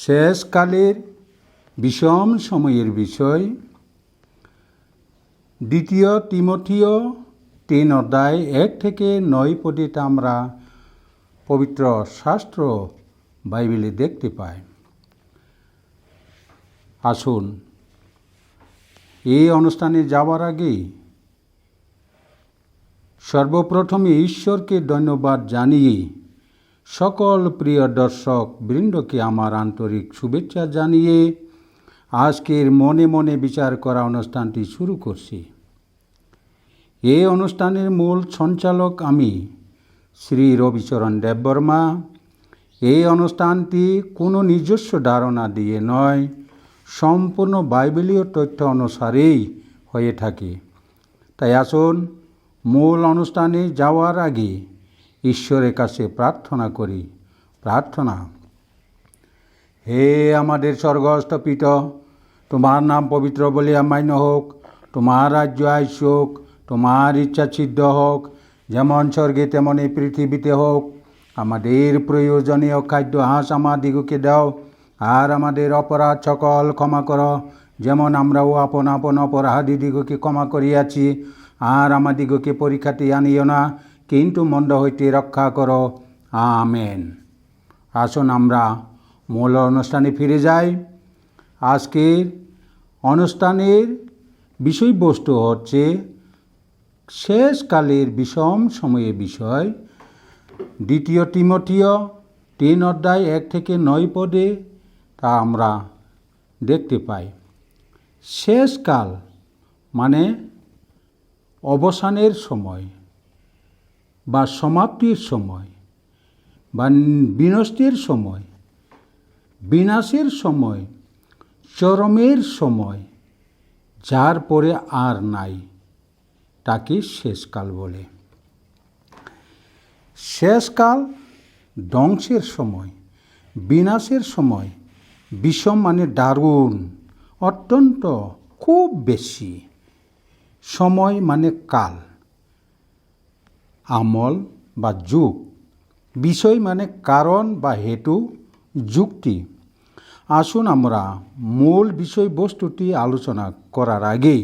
শেষকালের বিষম সময়ের বিষয়। দ্বিতীয় তিমথিয় 3 অধ্যায় 1 থেকে 9 পদে আমরা পবিত্র শাস্ত্র বাইবেলে দেখতে পাই। আসুন এই অনুষ্ঠানে যাওয়ার আগে সর্বপ্রথমে ঈশ্বরকে ধন্যবাদ জানিয়ে সকল প্রিয় দর্শক বৃন্দকে আমার আন্তরিক শুভেচ্ছা জানিয়ে আজকের মনে মনে বিচার করা অনুষ্ঠানটি শুরু করছি। এই অনুষ্ঠানের মূল সঞ্চালক আমি শ্রী রবিচরণ দেববর্মা। এই অনুষ্ঠানটি কোনো নিজস্ব ধারণা দিয়ে নয়, সম্পূর্ণ বাইবেলীয় তথ্য অনুসারেই হয়ে থাকে। তাই আসুন মূল অনুষ্ঠানে যাওয়ার আগে ঈশ্বরের কাছে প্রার্থনা করি। প্রার্থনা। হে আমাদের স্বর্গস্থ পিতা, তোমার নাম পবিত্র বলিয়া মান্য হোক, তোমার রাজ্য আইসুক, তোমার ইচ্ছা সিদ্ধ হোক, যেমন স্বর্গে তেমনই পৃথিবীতে হোক। আমাদের প্রয়োজনীয় খাদ্য আজ আমাদিগকে দাও, আর আমাদের অপরাধ সকল ক্ষমা করো, যেমন আমরাও আপন আপন অপরাধীদিগকে ক্ষমা করিয়াছি। আর আমাদিগকে পরীক্ষাতে আনিও না, কিন্তু মন্দ হইতে রক্ষা করো। আমেন। আসুন আমরা মূল অনুষ্ঠানে ফিরে যাই। আজকের অনুষ্ঠানের বিষয়বস্তু হচ্ছে শেষকালের বিষম সময়ের বিষয়। দ্বিতীয় তিমথিয় 3 অধ্যায় 1 থেকে 9 পদে তা আমরা দেখতে পাই। শেষকাল মানে অবসানের সময় বা সমাপ্তির সময় বা বিনষ্টের সময়, বিনাশের সময়, চরমের সময়, যার পরে আর নাই, তাকে শেষকাল বলে। শেষকাল ধ্বংসের সময়, বিনাশের সময়। বিষম মানে দারুণ, অত্যন্ত, খুব বেশি। সময় মানে কাল, আমল বা যুগ। বিষয় মানে কারণ বা হেতু, যুক্তি। আসুন আমরা মূল বিষয়বস্তুটি আলোচনা করার আগে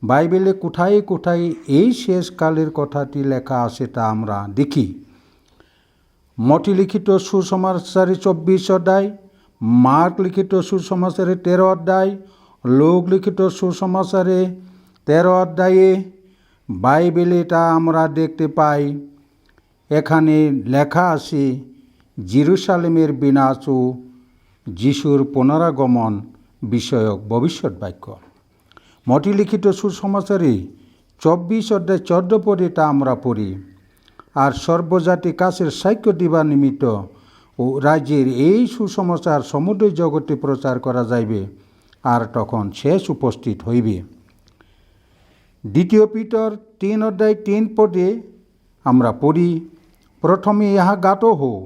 বাইবেলে কোথায় কোথায় এই শেষকালের কথাটি লেখা আছে তা আমরা দেখি। মতি লিখিত সুসমাচারে 24 অধ্যায়, মার্ক লিখিত সুসমাচারে 13 অধ্যায়, লোক লিখিত সুসমাচারে 13 অধ্যায়ে বাইবেলে তা আমরা দেখতে পাই। এখানে লেখা আছে জেরুসালেমের বিনাশ ও যিশুর পুনরাগমন বিষয়ক ভবিষ্যৎ বাক্য। মতি লিখিত সুসমাচারে 24 অধ্যায় 14 পদে তা আমরা পড়ি। আর সর্বজাতি কাছের সাক্ষ্য দিবার নিমিত্ত ও রাজ্যের এই সুসমাচার সমুদ্র জগতে প্রচার করা যাইবে, আর তখন শেষ উপস্থিত হইবে। দ্বিতীয় পিতর 3 অধ্যায় 3 পদে আমরা পড়ি, প্রথমে ইহা জ্ঞাত হও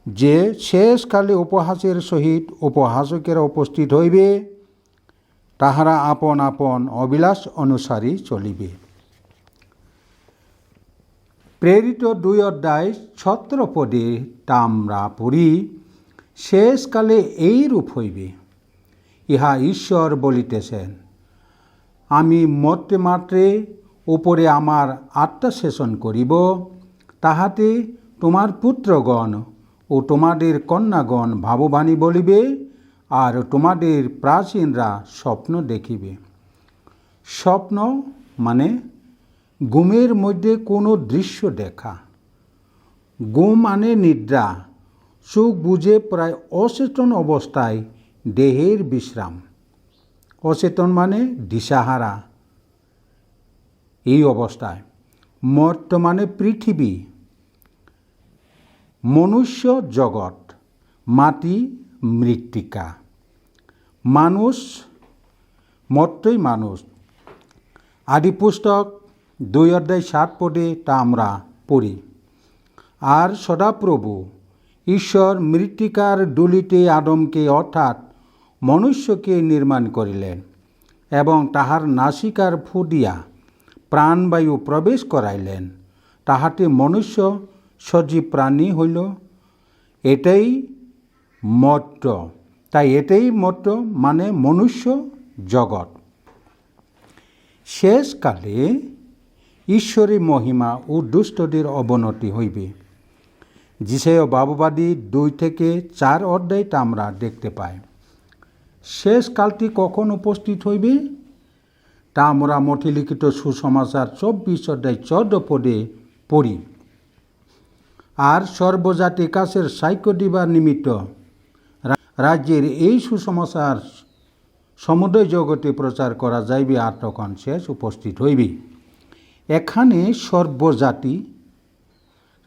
যে শেষকালে উপহাসের সহিত উপহাসকেরা উপস্থিত হইবে, তাহারা আপন আপন অবিলাস অনুসারী চলিবে। প্রেরিত 2 অধ্যায় 17 পদে তা আমরা পড়ি, শেষকালে এই রূপ হইবে। ইহা ঈশ্বর বলিতেছেন, আমি মর্তে মাত্রে উপরে আমার আত্মা সেচন করিব, তাহাতে তোমার পুত্রগণ ও তোমাদের কন্যাগণ ভাববাণী বলিবে, আর তোমাদের প্রাচীনরা স্বপ্ন দেখিবে। স্বপ্ন মানে ঘুমের মধ্যে কোনো দৃশ্য দেখা। ঘুম মানে নিদ্রা, চোখ বুজে প্রায় অচেতন অবস্থায় দেহের বিশ্রাম। অচেতন মানে দিশাহারা। এই অবস্থায় মর্ত মানে পৃথিবী, মনুষ্য জগৎ, মাটি, মৃত্তিকা, মানুষ, মর্তই মানুষ। আদি পুস্তক 2 অধ্যায় 7 পদে তা আমরা পড়ি। আর সদাপ্রভু ঈশ্বর মৃত্তিকার ডুলিতে আদমকে অর্থাৎ মনুষ্যকে নির্মাণ করিলেন এবং তাহার নাসিকার ফুদিয়া প্রাণবায়ু প্রবেশ করাইলেন, তাহাতে মনুষ্য সজীব প্রাণী হইল। এটাই মর্ত্য, তাই এটাই মর্ত্য মানে মনুষ্য জগৎ। শেষকালে ঈশ্বরী মহিমা ও দুষ্টদের অবনতি হইবে। যিশায় বাবুবাদী 2-4 অধ্যায়টা আমরা দেখতে পাই। শেষকালটি কখন উপস্থিত হইবে তা আমরা মথিলিখিত সুসমাচার 24 অধ্যায় 14 পদে পড়ি। আর সর্বজাতি কাছের সাক্ষ্য দিবার নিমিত্ত রাজ্যের এই সুসমাচার সমুদয় জগতে প্রচার করা যাইবে, আর তখন শেষ উপস্থিত হইবে। এখানে সর্বজাতি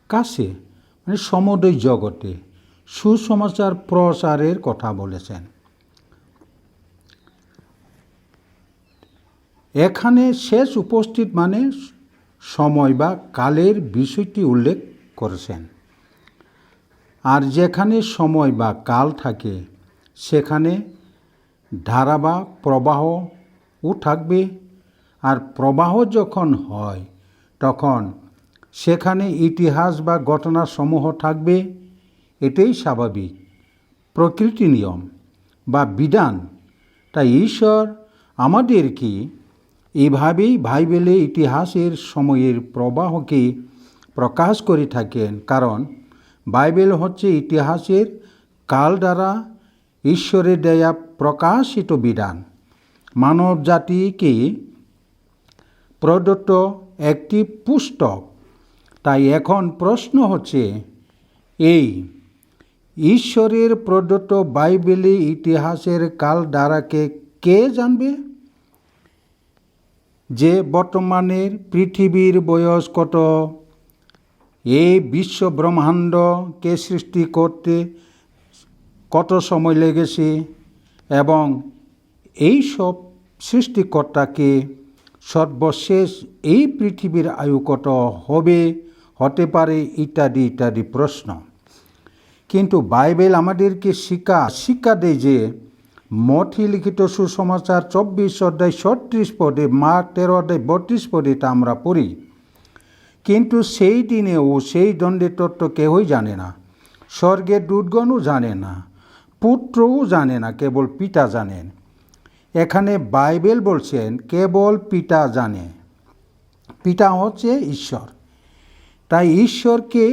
কাছে মানে সমুদয় জগতে সুসমাচার প্রচারের কথা বলেছেন। এখানে শেষ উপস্থিত মানে সময় বা কালের বিষয়টি উল্লেখ করেছেন। আর যেখানে সময় বা কাল থাকে সেখানে ধারা বা প্রবাহও থাকবে। আর প্রবাহ যখন হয় তখন সেখানে ইতিহাস বা ঘটনাসমূহ থাকবে। এটাই স্বাভাবিক প্রকৃতি নিয়ম বা বিধান। তাই ঈশ্বর আমাদেরকে এভাবেই বাইবেলে ইতিহাসের সময়ের প্রবাহকে প্রকাশ করে থাকেন, কারণ বাইবেল হচ্ছে ইতিহাসের কাল দ্বারা ঈশ্বরের দেয়া প্রকাশিত বিধান, মানব জাতিকে প্রদত্ত একটি পুস্তক। তাই এখন প্রশ্ন হচ্ছে, এই ঈশ্বরের প্রদত্ত বাইবেলে ইতিহাসের কাল দ্বারাকে কে জানবে? যে বর্তমানের পৃথিবীর বয়স কত, এই বিশ্ব ব্রহ্মাণ্ডকে সৃষ্টি করতে কত সময় লেগেছে এবং এই সব সৃষ্টিকর্তাকে সর্বশেষ এই পৃথিবীর আয়ু কত হতে পারে ইত্যাদি ইত্যাদি প্রশ্ন। কিন্তু বাইবেল আমাদেরকে শিক্ষা দেয় যে মথি লিখিত সুসমাচার 24 অধ্যায় 36 পদে, মার্ক 13 অধ্যায় 32 পদে তা আমরা পড়ি। কিন্তু সেই দিনে ও সেই দণ্ডের তত্ত্ব কেউই জানে না, স্বর্গের দূতগণও জানে না, পুত্রও জানে না, কেবল পিতা জানেন। এখানে বাইবেল বলছেন কেবল পিতা জানে। পিতা হচ্ছে ঈশ্বর। তাই ঈশ্বরকে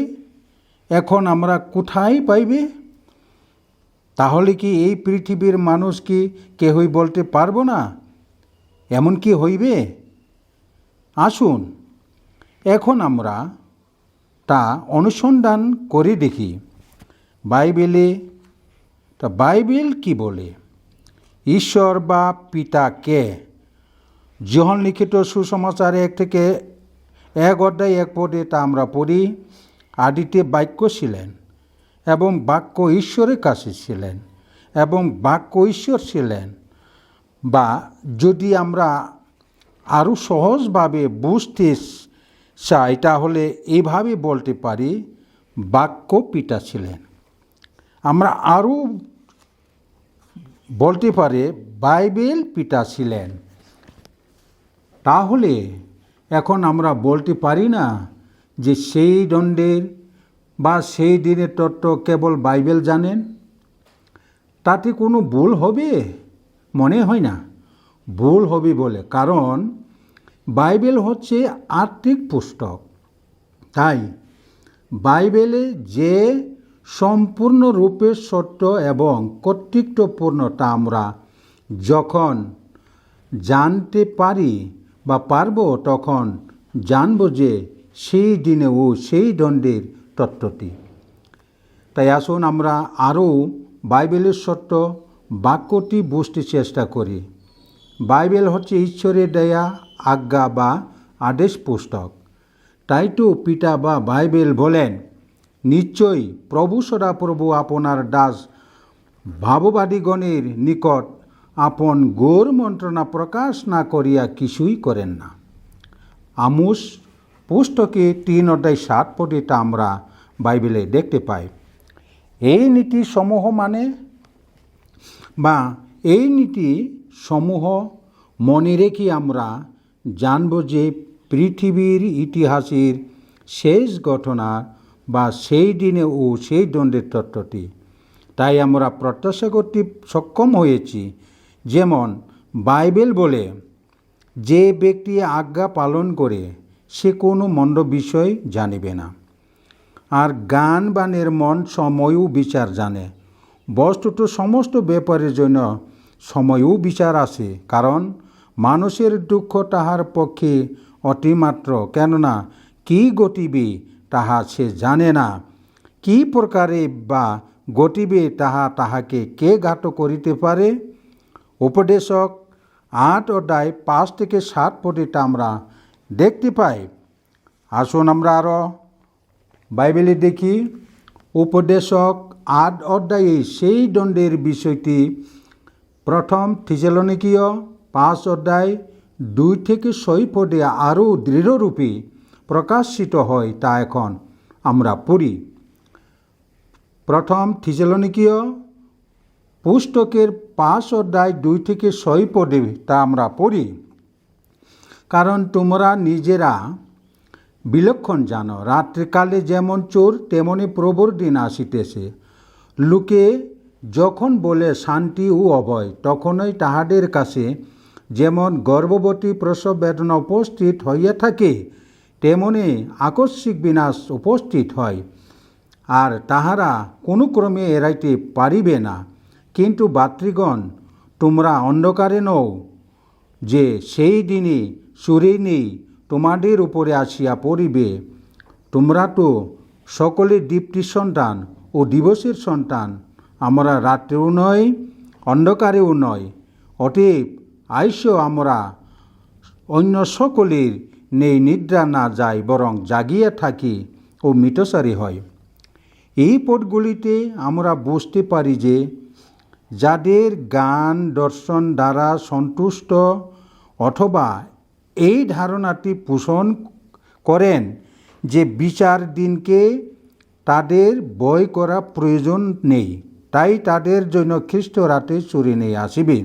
এখন আমরা কোথায় পাইবে? তাহলে কি এই পৃথিবীর মানুষ কি কেহই বলতে পারবো না? এমন কি হইবে? আসুন এখন আমরা তা অনুসন্ধান করে দেখি বাইবেলে। তা বাইবেল কি বলে? ঈশ্বর বা পিতা কে? যোহন লিখিত সুসমাচার 1 অধ্যায় 1 পদে তা আমরা পড়ি, আদিতে বাক্য ছিলেন এবং বাক্য ঈশ্বরের কাছে ছিলেন এবং বাক্য ঈশ্বর ছিলেন। বা যদি আমরা আরও সহজভাবে বুঝতে চাই তাহলে এইভাবে বলতে পারি, বাক্য পিতা ছিলেন। আমরা আরও বলতে পারি বাইবেল পিতা ছিলেন। তাহলে এখন আমরা বলতে পারি না যে সেই দণ্ডের বা সেই দিনের তত্ত্ব কেবল বাইবেল জানেন? তাতে কোনো ভুল হবে? মনে হয় না ভুল হবে বলে, কারণ বাইবেল হচ্ছে আত্মিক পুস্তক। তাই বাইবেলে যে সম্পূর্ণরূপে সত্য এবং কর্তৃত্বপূর্ণ তা আমরা যখন জানতে পারি বা পারব, তখন জানব যে সেই দিনে ও সেই দণ্ডের তত্ত্বটি। তাই আসুন আমরা আরও বাইবেলের সত্য বাক্যটি বুঝতে চেষ্টা করি। বাইবেল হচ্ছে ঈশ্বরের দেয়া আজ্ঞা বা আদেশ পুস্তক। তাই তো পিতা বা বাইবেল বলেন, নিশ্চয়ই প্রভু সদাপ্রভু আপনার দাস ভাববাদীগণের নিকট আপন গৌর মন্ত্রণা প্রকাশ না করিয়া কিছুই করেন না। আমোস পুস্তকে 3 অধ্যায় 7 পদে তা আমরা বাইবেলে দেখতে পাই। এই নীতি সমূহ এই নীতি সমূহ মনে রেখে আমরা জানব যে পৃথিবীর ইতিহাসের শেষ ঘটনা বা সেই দিনে ও সেই দণ্ডের তত্ত্বটি তাই আমরা প্রত্যাশা করতে সক্ষম হয়েছি। যেমন বাইবেল বলে, যে ব্যক্তি আজ্ঞা পালন করে সে কোনো মন্দ বিষয় জানিবে না। আর জ্ঞানবানের মন সময়ও বিচার জানে। বস্তুত সমস্ত ব্যাপারের জন্য সময়ও বিচার আসে, কারণ মানুষের দুঃখ তাহার পক্ষে অতিমাত্র। কেননা কি ঘটিবে তাহা সে জানে না, কি প্রকারে বা ঘটিবে তাহাকে কে জ্ঞাত করিতে পারে। উপদেশক 8 অধ্যায় 5 থেকে 7 পদটা আমরা দেখতে পাই। আসুন আমরা আরও বাইবেলে দেখি। উপদেশক 8 অধ্যায়ে সেই দণ্ডের বিষয়টি প্রথম থিসেলনিকীয় 5 অধ্যায় 2 থেকে 6 পদে আরও দৃঢ়রূপে প্রকাশিত হয়, তা এখন আমরা পড়ি। প্রথম থিসেলনিকীয় পুস্তকের 5 অধ্যায় 2 থেকে 6 পদে তা আমরা পড়ি। কারণ তোমরা নিজেরা বিলক্ষণ জানো, রাত্রিকালে যেমন চোর তেমনি প্রভুর দিন আসিতেছে। লোকে যখন বলে শান্তি ও অভয়, তখনই তাহাদের কাছে যেমন গর্ভবতী প্রসব বেদনা উপস্থিত হইয়া থাকে, তেমনি আকস্মিক বিনাশ উপস্থিত হয়, আর তাহারা কোনো ক্রমে এড়াইতে পারিবে না। কিন্তু ভাতৃগণ, তোমরা অন্ধকারে নও, যে সেই দিনে সুরেই তোমাদের উপরে আসিয়া পড়িবে। তোমরা তো সকলে দীপ্তির সন্তান ও দিবসের সন্তান। আমরা রাত্রেও নয়, অন্ধকারেও নয়। অতএব আইসো আমরা অন্য সকলের নেই নিদ্রা না যাই, বরং জাগিয়া থাকি ও মিতসারী হয়। এই পদগুলিতে আমরা বুঝতে পারি যে যাদের জ্ঞান দর্শন দ্বারা সন্তুষ্ট অথবা এই ধারণাটি পোষণ করেন যে বিচার দিনকে তাদের ভয় করা প্রয়োজন নেই, তাই তাদের জন্য খ্রিস্ট রাতে চুরি নিয়ে আসিবে।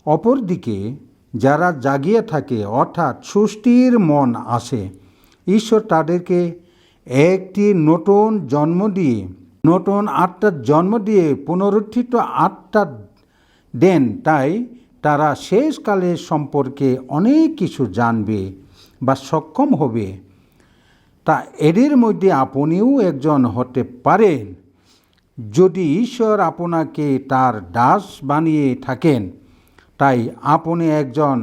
অপরদিকে যারা জাগিয়ে থাকে, অর্থাৎ সুস্থির মন আসে, ঈশ্বর তাদেরকে একটি নতুন আত্মার জন্ম দিয়ে পুনরুত্থিত আত্মা দেন। তাই তারা শেষকালের সম্পর্কে অনেক কিছু জানবে বা সক্ষম হবে। তা এদের মধ্যে আপনিও একজন হতে পারেন, যদি ঈশ্বর আপনাকে তার দাস বানিয়ে থাকেন। তাই আপনি একজন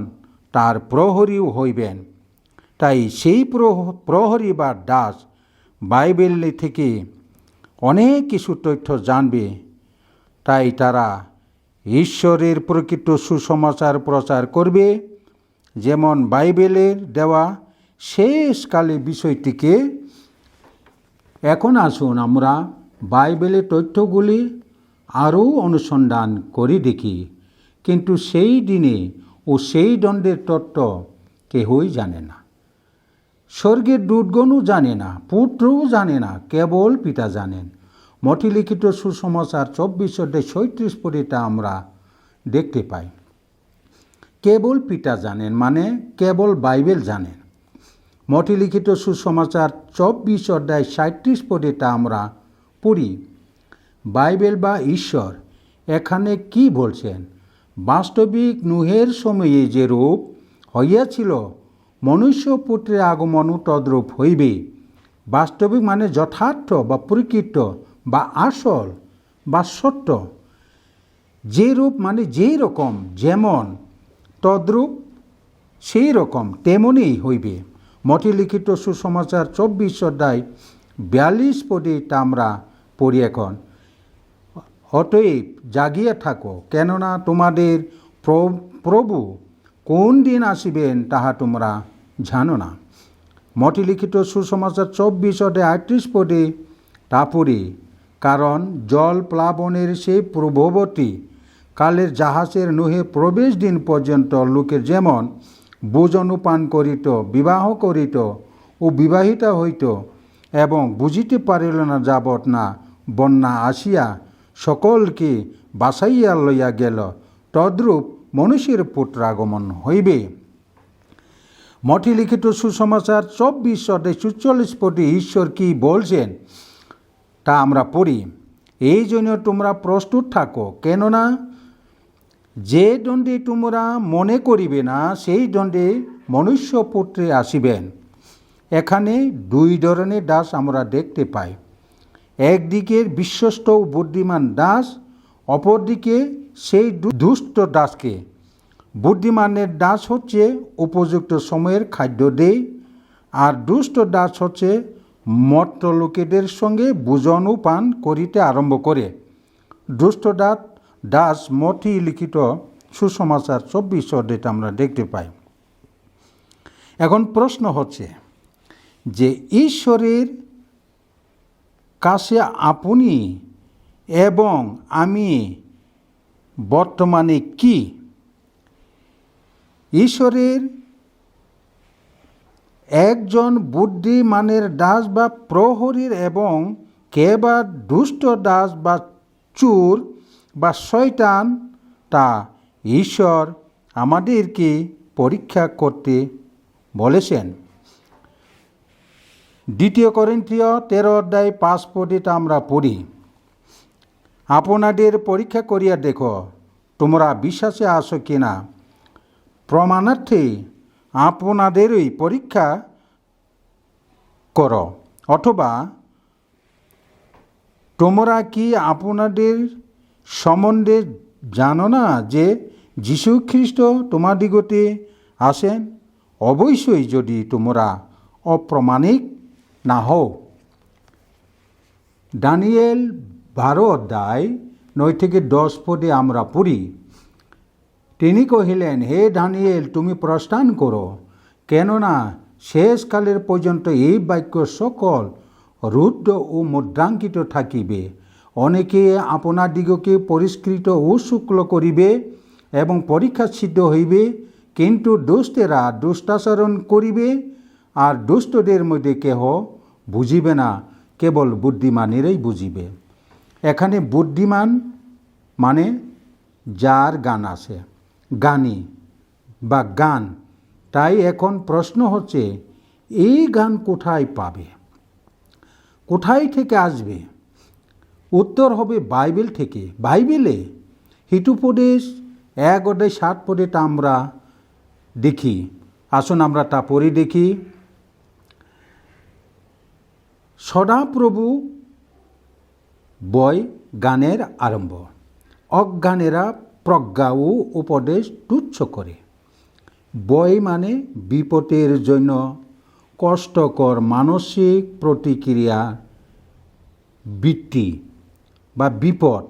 তার প্রহরীও হইবেন। তাই সেই প্রহরী বা দাস বাইবেল থেকে অনেক কিছু তথ্য জানবে। তাই তারা ঈশ্বরের প্রকৃত সুসমাচার প্রচার করবে, যেমন বাইবেলের দেওয়া শেষকালে বিষয়টিকে। এখন আসুন আমরা বাইবেলের তথ্যগুলি আরও অনুসন্ধান করে দেখি। কিন্তু সেই দিনে ও সেই দণ্ডের তত্ত্ব কেহই জানে না। স্বর্গের দূতগণও জানে না, পুত্রও জানে না, কেবল পিতা জানেন। মঠে লিখিত সুসমাচার 24 অধ্যায় 36 পদেটা আমরা দেখতে পাই। কেবল পিতা জানেন মানে কেবল বাইবেল জানেন। মঠে লিখিত সুসমাচার 24 অধ্যায় 37 পদেটা আমরা পড়ি। বাইবেল বা ঈশ্বর এখানে কি বলছেন? বাস্তবিক নুহের সময়ে যে রূপ হইয়াছিল, মনুষ্যপুত্রের আগমনও তদ্রূপ হইবে। বাস্তবিক মানে যথার্থ বা প্রকৃত বা আসল বা সত্য। যে রূপ মানে যেই রকম, যেমন তদ্রূপ সেই রকম তেমনই হইবে। মঠে লিখিত সুসমাচার 24 অধ্যায় 42 পদে তা আমরা পড়ি এখন। অতএব জাগিয়া থাকো, কেননা তোমাদের প্রভু কোন দিন আসিবেন তাহা তোমরা জানো না। মঠে লিখিত সুসমাচার 24 অধ্যায় 38 পদে তা পড়ি। কারণ জল প্লাবনের সেই পূর্ববর্তী কালের জাহাজের নুহে প্রবেশ দিন পর্যন্ত লোকের যেমন ভোজন পান করিত, বিবাহ করিত ও বিবাহিতা হইত, এবং বুঝিতে পারিল না যাবৎ না বন্যা আসিয়া সকলকে বাসাইয়া লইয়া গেল, তদ্রূপ মনুষ্যের পুত্র আগমন হইবে। মঠে লিখিত সুসমাচার 24 অধ্যায় 44 পদে ঈশ্বর কি বলছেন তা আমরা পড়ি। এই জন্য তোমরা প্রস্তুত থাকো, কেননা যে দণ্ডে তোমরা মনে করিবে না সেই দণ্ডে মনুষ্যপুত্রে আসিবেন। এখানে দুই ধরনের দাস আমরা দেখতে পাই। একদিকে বিশ্বস্ত ও বুদ্ধিমান দাস, অপরদিকে সেই দুষ্ট দাসকে। বুদ্ধিমানের দাস হচ্ছে উপযুক্ত সময়ের খাদ্য দেয়, আর দুষ্ট দাস হচ্ছে মত্ত লোকেদের সঙ্গে ভোজন পান করিতে আরম্ভ করে। দুষ্ট দাস মথি লিখিত সুসমাচার 24 অধ্যায়টা আমরা দেখতে পাই। এখন প্রশ্ন হচ্ছে যে ঈশ্বরের কাছে আপনি এবং আমি বর্তমানে কি? ঈশ্বরের একজন বুদ্ধিমানের দাস বা প্রহরীর এবং কে বা দুষ্ট দাস বা চোর বা শয়তান, তা ঈশ্বর আমাদেরকে পরীক্ষা করতে বলেছেন। 2 করিন্থীয় 13 অধ্যায় 5 পদেটা আমরা পড়ি, আপনাদের পরীক্ষা করিয়া দেখো তোমরা বিশ্বাসে আসো কিনা, প্রমাণার্থে আপনাদেরই পরীক্ষা করো। অথবা তোমরা কি আপনাদের সম্বন্ধে জানো না যে যীশু খ্রিস্ট তোমাদিগতে আসেন, অবশ্যই যদি তোমরা অপ্রামাণিক না হও। দানিয়েল 12 অধ্যায় 9 থেকে 10 পদে আমরা পড়ি, তিনি কহিলেন, হে দানিয়েল, তুমি প্রস্থান করো, কেননা শেষকালের পর্যন্ত এই বাক্য সকল রুদ্ধ ও মুদ্রাঙ্কিত থাকিবে। অনেকে আপনাদিগকে পরিষ্কৃত ও শুক্ল করিবে এবং পরীক্ষা সিদ্ধ হইবে, কিন্তু দুষ্টেরা দুষ্টাচরণ করিবে, আর দুষ্টদের মধ্যে কেহ বুঝিবে না, কেবল বুদ্ধিমানেরাই বুঝিবে। এখানে বুদ্ধিমান মানে যার গান আছে, গানী বা গান। তাই এখন প্রশ্ন হচ্ছে, এই গান কোথায় পাবে, কোথায় থেকে আসবে? উত্তর হবে বাইবেল থেকে। বাইবেলে হিতোপদেশ 1 অধ্যায় 7 পদেটা আমরা দেখি। আসুন আমরা তা পড়ে দেখি। সদাপ্রভু বয় গানের আরম্ভ, অজ্ঞানেরা প্রজ্ঞা ও উপদেশ তুচ্ছ করে। বয় মানে বিপদের জন্য কষ্টকর মানসিক প্রতিক্রিয়া, বৃত্তি বা বিপদ,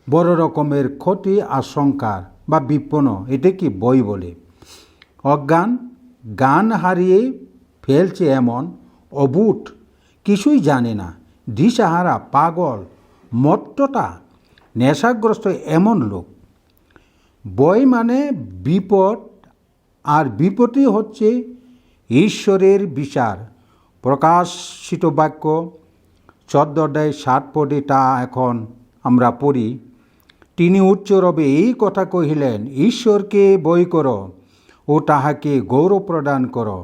বড় রকমের ক্ষতি আশঙ্কার বা বিপন্ন, এটাকে বই বলে। অজ্ঞান গান হারিয়ে ফেলছে এমন অবুট, কিছুই জানে না, দিশাহারা, পাগল, মত্ততা, নেশাগ্রস্ত এমন লোক। বই মানে বিপদ, আর বিপদই হচ্ছে ঈশ্বরের বিচার। প্রকাশিত বাক্য 14 অধ্যায় 7 পদে তা এখন আমরা পড়ি, তিনি উচ্চরবে এই কথা কহিলেন, ঈশ্বরকে বই করো ও তাহাকে গৌরব প্রদান করো,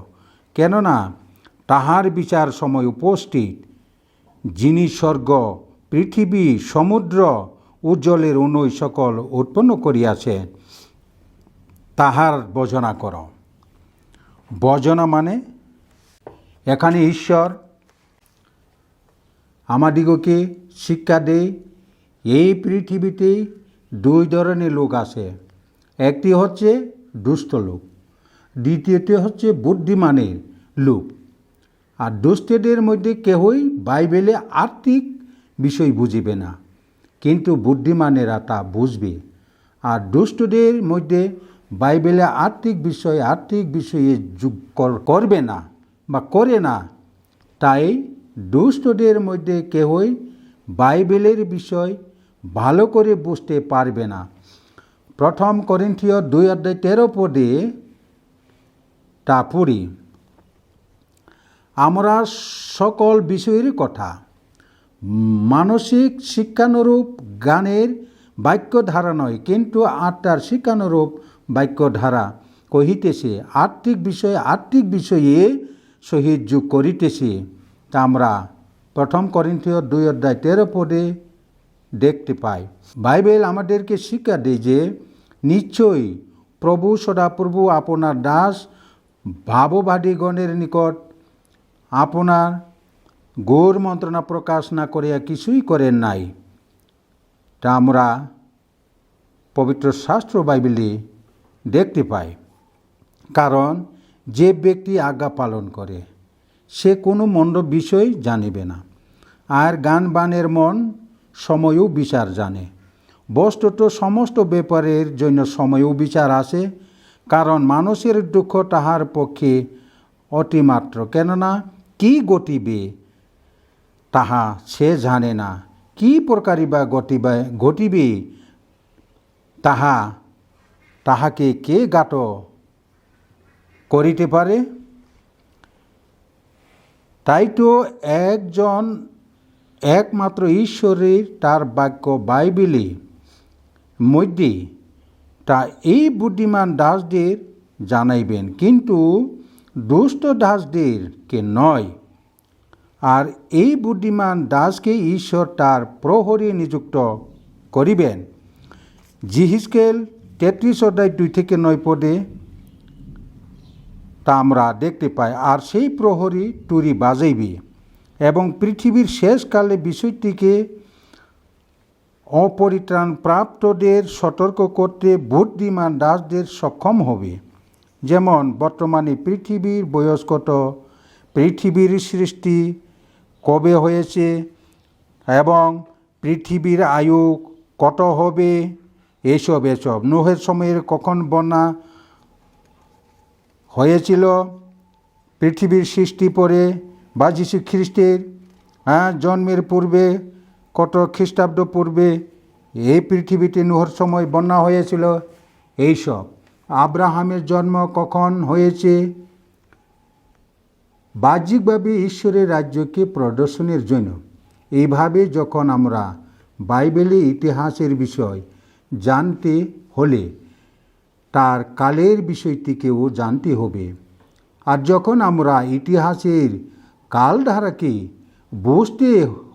কেননা তাহার বিচার সময় উপস্থিত। যিনি স্বর্গ, পৃথিবী, সমুদ্র ও জলের অনুই সকল উৎপন্ন করিয়াছেন, তাহার ভজনা করো। ভজনা মানে এখানে ঈশ্বর আমাদিগকে শিক্ষা দেয়। এই পৃথিবীতে 2 ধরনের লোক আছে, একটি হচ্ছে দুষ্ট লোক, দ্বিতীয়টি হচ্ছে বুদ্ধিমানের লোক। আর দুষ্টদের মধ্যে কেহই বাইবেলে আর্থিক বিষয় বুঝিবে না, কিন্তু বুদ্ধিমানেরা তা বুঝবে। আর দুষ্টদের মধ্যে বাইবেলে আর্থিক বিষয়ে যোগ করবে না বা করে না। তাই দুষ্টদের মধ্যে কেহই বাইবেলের বিষয় ভালো করে বুঝতে পারবে না। 1 করিন্থীয় 2 অধ্যায় 13 পদে তা পড়ি, আমরা সকল বিষয়ের কথা মানসিক শিক্ষানুরূপ গানের বাক্যধারা নয়, কিন্তু আত্মার শিক্ষানুরূপ বাক্যধারা কহিতেছে, আর্থিক বিষয়ে সহিত যোগ করিতেছে। তা আমরা 1 করিন্থীয় 2 অধ্যায় 13 পদে দেখতে পাই। বাইবেল আমাদেরকে শিক্ষা দেয় যে নিশ্চয়ই প্রভু সদাপ্রভু আপনার দাস ভাববাদীগণের নিকট আপনার গৌর মন্ত্রণা প্রকাশ না করিয়া কিছুই করেন নাই। তা আমরা পবিত্র শাস্ত্র বাইবেলে দেখতে পাই। কারণ যে ব্যক্তি আজ্ঞা পালন করে সে কোনো মন্দ বিষয় জানিবে না, আর গানবানের মন সময়ও বিচার জানে। বস্তুত সমস্ত ব্যাপারের জন্য সময়ও বিচার আসে, কারণ মানুষের দুঃখ তাহার পক্ষে অতিমাত্র। কেননা কি ঘটিবে তাহা সে জানে না, কি প্রকারই বা ঘটিবে তাহাকে কে জ্ঞাত করিতে পারে। তাই তো একমাত্র ঈশ্বরের তার বাক্য বাইবেলে মধ্যে তা এই বুদ্ধিমান দাসদের জানাইবেন, কিন্তু দুষ্ট দাসদেরকে নয়। আর এই বুদ্ধিমান দাসকে ঈশ্বর তার প্রহরী নিযুক্ত করিবেন। জিহিজকেল 33:2-9 তা আমরা দেখতে পাই। আর সেই প্রহরী তুরি বাজাইবে এবং পৃথিবীর শেষকালে বিষয়টিকে অপরিত্রাণ প্রাপ্তদের সতর্ক করতে বুদ্ধিমান দাসদের সক্ষম হবে। যেমন বর্তমানে পৃথিবীর বয়স কত, পৃথিবীর সৃষ্টি কবে হয়েছে এবং পৃথিবীর আয়ু কত হবে, এসব নোহের সময়ের কখন বন্যা হয়েছিল, পৃথিবীর সৃষ্টি পরে বা যীশু খ্রিস্টের জন্মের পূর্বে কত খ্রিস্টাব্দ পূর্বে এই পৃথিবীতে নোহের সময় বন্যা হয়েছিল, এইসব। আব্রাহামের জন্ম কখন হয়েছে। বাহ্যিকভাবে ঈশ্বরের রাজ্যকে প্রদর্শনের জন্য এইভাবে যখন আমরা বাইবেলে ইতিহাসের বিষয় জানতে হলে তার কালের বিষয়টিকেও জানতে হবে। আর যখন আমরা ইতিহাসের কালধারাকে বুঝতে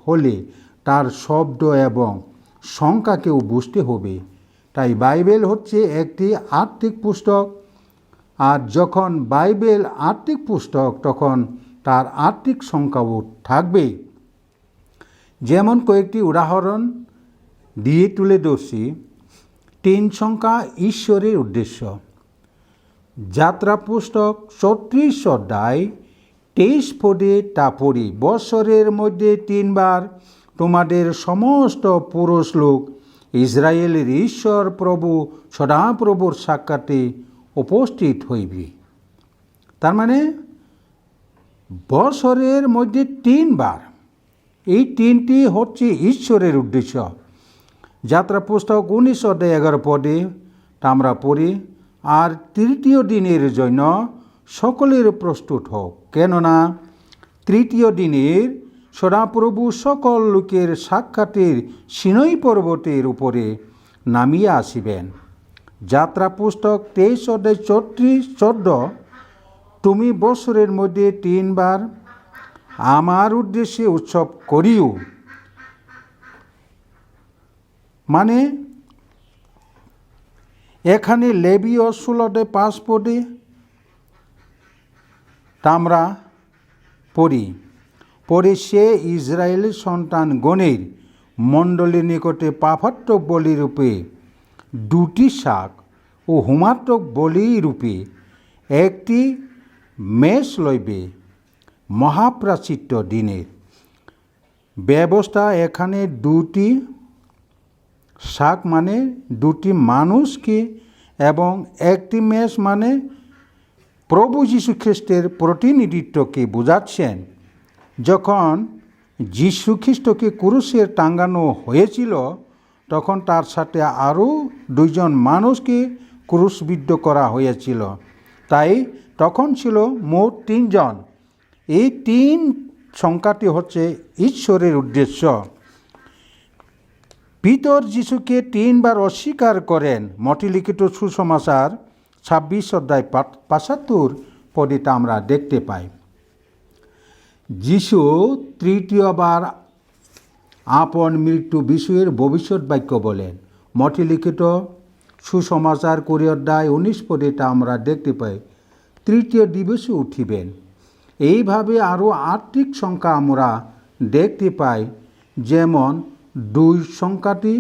হলে তার শব্দ এবং সংখ্যাকেও বুঝতে হবে। তাই বাইবেল হচ্ছে একটি আত্মিক পুস্তক। আর যখন বাইবেল আত্মিক পুস্তক তখন তার আত্মিক সংখ্যাও থাকবে। যেমন কয়েকটি উদাহরণ দিয়ে তুলে ধরছি। 3 সংখ্যা ঈশ্বরের উদ্দেশ্য। যাত্রা পুস্তক 34:23 তা পড়ি, বৎসরের মধ্যে 3 বার তোমাদের সমস্ত পুরুষ লোক ইসরায়েলের ঈশ্বর প্রভু সদাপ্রভুর সাক্ষাতে উপস্থিত হইবে। তার মানে বৎসরের মধ্যে 3 বার, এই 3টি হচ্ছে ঈশ্বরের উদ্দেশ্য। যাত্রা পুস্তক 19:11 তা আমরা পড়ি, আর তৃতীয় দিনের জন্য সকলের প্রস্তুত হোক, কেননা তৃতীয় দিনের সদাপ্রভু সকল লোকের সাক্ষাতের সিনাই পর্বতের উপরে নামিয়া আসিবেন। যাত্রা পুস্তক 23:14 তুমি বৎসরের মধ্যে 3 বার আমার উদ্দেশ্যে উৎসব করিও। মানে এখানে লেবীয় 16:5 তা আমরা পড়ি সে ইসরায়েলের সন্তান গণের মণ্ডলীর নিকটে পাপাত্মক বলিরূপে 2টি শাক ও হোমাত্মক বলিরূপে 1টি মেষ লইবে। মহাপ্রাচিত্য দিনের ব্যবস্থা এখানে 2টি শাক মানে 2টি মানুষকে এবং 1টি মেষ মানে প্রভু যীশু খ্রিস্টের প্রতিনিধিত্বকে বোঝাচ্ছেন। যখন যীশু খ্রিস্টকে ক্রুশে টাঙ্গানো হয়েছিল তখন তার সাথে আরও 2 জন মানুষকে ক্রুশবিদ্ধ করা হয়েছিল, তাই তখন ছিল মোট 3 জন। এই 3 সংখ্যাটি হচ্ছে ঈশ্বরের উদ্দেশ্য। পিতর যিশুকে 3 বার অস্বীকার করেন। মতি লিখিত সুসমাচার 26:75 তা আমরা দেখতে পাই। যিশু তৃতীয়বার আপন মৃত্যু বিষয়ের ভবিষ্যৎ বাক্য বলেন। মঠে লিখিত সুসমাচার কুড়ি অধ্যায় 19 পদে তা আমরা দেখতে পাই, তৃতীয় দিবসে উঠিবেন। এইভাবে আরও 8টি সংখ্যা আমরা দেখতে পাই, যেমন 2 সংখ্যাটি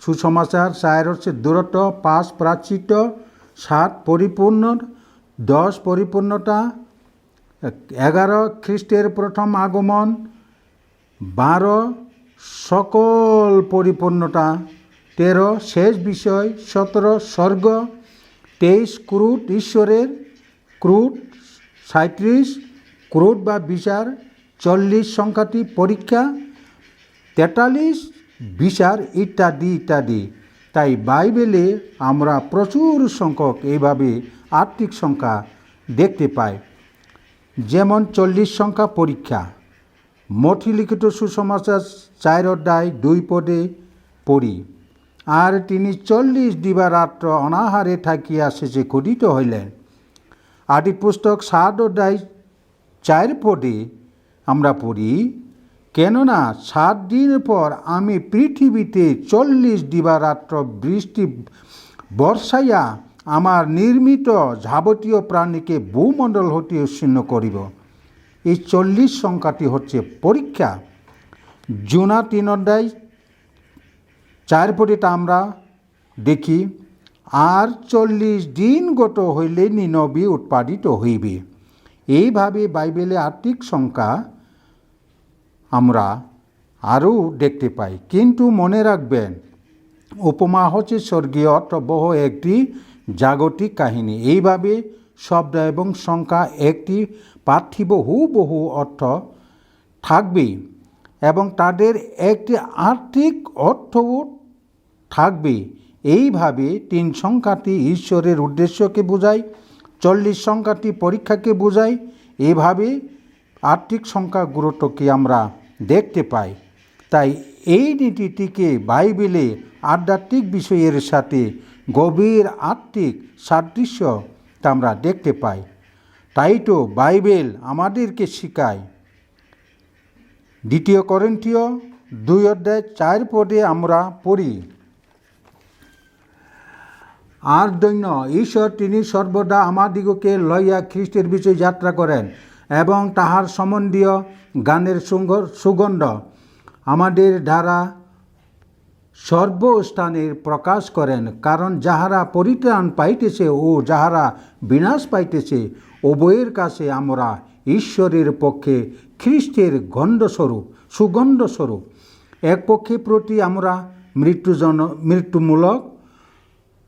সুসমাচার, 4 হচ্ছে দূরত্ব, 5 প্রাচিত্য, 7 পরিপূর্ণ, 10 পরিপূর্ণতা, 11 খ্রিস্টের প্রথম আগমন, 12 সকল পরিপূর্ণতা, 13 শেষ বিষয়, 17 স্বর্গ, 23 ক্রুট ঈশ্বরের, ক্রুট 37 ক্রুট বা বিচার, 40 সংখ্যাটি পরীক্ষা, 43 বিচার ইত্যাদি ইত্যাদি। তাই বাইবেলে আমরা প্রচুর সংখ্যক এইভাবে 8টি সংখ্যা দেখতে পাই। যেমন 40 সংখ্যা পরীক্ষা। মঠে লিখিত সুসমাচার 4 অধ্যায় 2 পদে পড়ি, আর তিনি 40 দিবারাত্র অনাহারে থাকিয়া শেষে ক্ষুধিত হইলেন। আদি পুস্তক 7 অধ্যায় 4 পদে আমরা পড়ি, কেননা 7 দিন পর আমি পৃথিবীতে 40 দিবারাত্র বৃষ্টি বর্ষাইয়া আমার নির্মিত যাবতীয় প্রাণীকে ভূমণ্ডল হতে উচ্ছিন্ন করিব। এই 40 সংখ্যাটি হচ্ছে পরীক্ষা। জোনা 3 অধ্যায় 4 পদেটা আমরা দেখি, আর 40 দিন গত হইলে নিনবী উৎপাদিত হইবে। এইভাবে বাইবেলে 8টি সংখ্যা আমরা আরও দেখতে পাই। কিন্তু মনে রাখবেন, উপমা হচ্ছে স্বর্গীয় অর্থবহ একটি জাগতিক কাহিনী। এইভাবে শব্দ এবং সংখ্যা একটি পার্থিব হুবহু অর্থ থাকবে এবং তাদের একটি আর্থিক অর্থও থাকবে। এইভাবে 3 সংখ্যাটি ঈশ্বরের উদ্দেশ্যকে বোঝায়, 40 সংখ্যাটি পরীক্ষাকে বোঝায়। এইভাবে আর্থিক সংখ্যা গুরুত্বকে আমরা দেখতে পাই। তাই এই নীতিটিকে বাইবেলে আধ্যাত্মিক বিষয়ের সাথে গভীর আত্মিক সাদৃশ্য তা আমরা দেখতে পাই। তাই তো বাইবেল আমাদেরকে শেখায়। 2 করিন্থীয় 2 অধ্যায় 4 পদে আমরা পড়ি, আর দৈন্য ঈশ্বর তিনি সর্বদা আমাদিগকে লইয়া খ্রিস্টের বিষয়ে যাত্রা করেন এবং তাহার সম্বন্ধীয় গানের সুগন্ধ আমাদের দ্বারা সর্বস্থানের প্রকাশ করেন। কারণ যাহারা পরিত্রাণ পাইতেছে ও যাহারা বিনাশ পাইতেছে, উভয়ের কাছে আমরা ঈশ্বরের পক্ষে খ্রিস্টের সুগন্ধস্বরূপ। এক পক্ষে প্রতি আমরা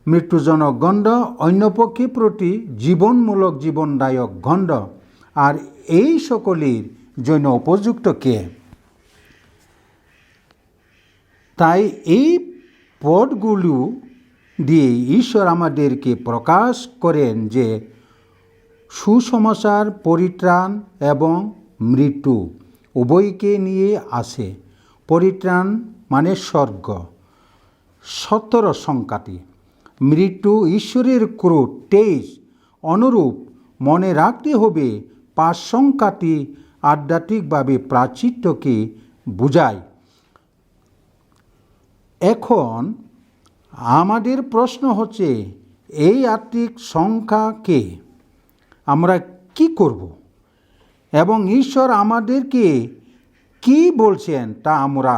মৃত্যুজনক গন্ধ, অন্য পক্ষে প্রতি জীবনমূলক জীবনদায়ক গন্ধ। আর এই সকলের জন্য উপযুক্ত কে? তাই এই পদগুলো দিয়ে ঈশ্বর আমাদেরকে প্রকাশ করেন যে সুসমাচার পরিত্রাণ এবং মৃত্যু উভয়কে নিয়ে আসে। পরিত্রাণ মানে স্বর্গ, 17 সংখ্যাটি, মৃত্যু ঈশ্বরের ক্রোধ 23, অনুরূপ মনে রাখতে হবে 5 সংখ্যাটি আধ্যাত্মিকভাবে প্রাচিত্যকে বোঝায়। এখন আমাদের প্রশ্ন হচ্ছে, এই আত্মিক সংখ্যাকে আমরা কি করব এবং ঈশ্বর আমাদেরকে কি বলছেন তা আমরা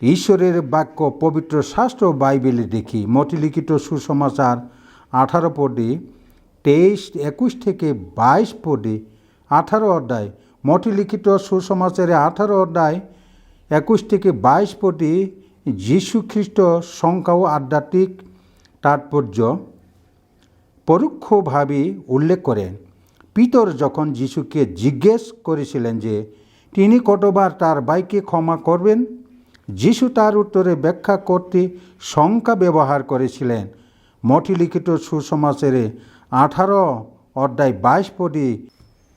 ঈশ্বরের বাক্য পবিত্র শাস্ত্র বাইবেলে দেখি। মঠে লিখিত সুসমাচার 18 পদে 21 থেকে 22 পদে, 18 অধ্যায় মঠে লিখিত সুসমাচারে 18 অধ্যায় 21 থেকে 22 পদে যীশু খ্রিস্ট সংখ্যা ও আধ্যাত্মিক তাৎপর্য পরোক্ষভাবে উল্লেখ করেন। পিতর যখন যীশুকে জিজ্ঞেস করেছিলেন যে তিনি কতবার তার ভাইকে ক্ষমা করবেন, যীশু তার উত্তরে ব্যাখ্যা করতে সংখ্যা ব্যবহার করেছিলেন। মঠে লিখিত সুসমাচারে 18 অধ্যায় 22 পদে।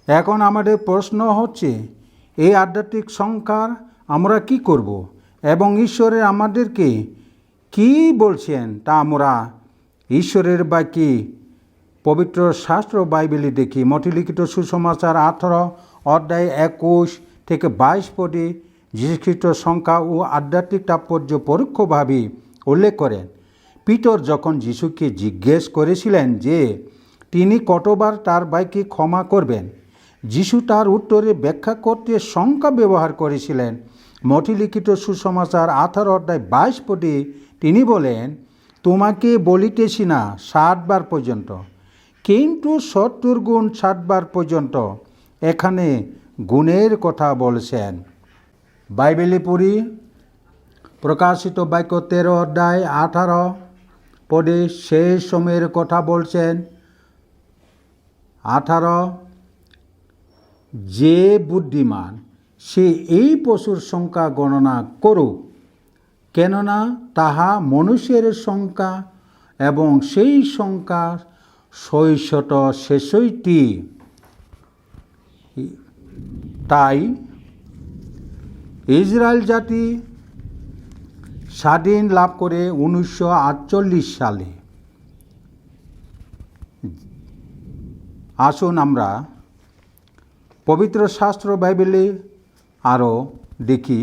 এখন আমাদের প্রশ্ন হচ্ছে, এই আধ্যাত্মিক সংখ্যার আমরা কি করব এবং ঈশ্বরের আমাদেরকে কি বলছেন তা আমরা ঈশ্বরের বাক্যে পবিত্র শাস্ত্র বাইবেলে দেখি। মঠে লিখিত সুসমাচার 18 অধ্যায় 21 থেকে 22 পদে যীশুখ্রিস্ট সংখ্যা ও আধ্যাত্মিক তাৎপর্য পরোক্ষভাবে উল্লেখ করেন। পিতর যখন যিশুকে জিজ্ঞেস করেছিলেন যে তিনি কতবার তার ভাইকে ক্ষমা করবেন, যিশু তার উত্তরে ব্যাখ্যা করতে সংখ্যা ব্যবহার করেছিলেন। মথি লিখিত সুসমাচার 18 পদে তিনি বলেন, তোমাকে বলিতেছি না 60 বার পর্যন্ত, কিন্তু 70 গুণ 60 বার পর্যন্ত। এখানে গুণের কথা বলছেন। বাইবেলে পড়ি প্রকাশিত বাক্য 13 পদে শেষ সময়ের কথা বলছেন। 18 যে বুদ্ধিমান সে এই পশুর সংখ্যা গণনা করুক, কেননা তাহা মনুষ্যের সংখ্যা এবং সেই সংখ্যা 666। তাই ইসরায়েল জাতি স্বাধীন লাভ করে 1948 সালে। আসুন আমরা পবিত্র শাস্ত্র বাইবেলে আরও দেখি।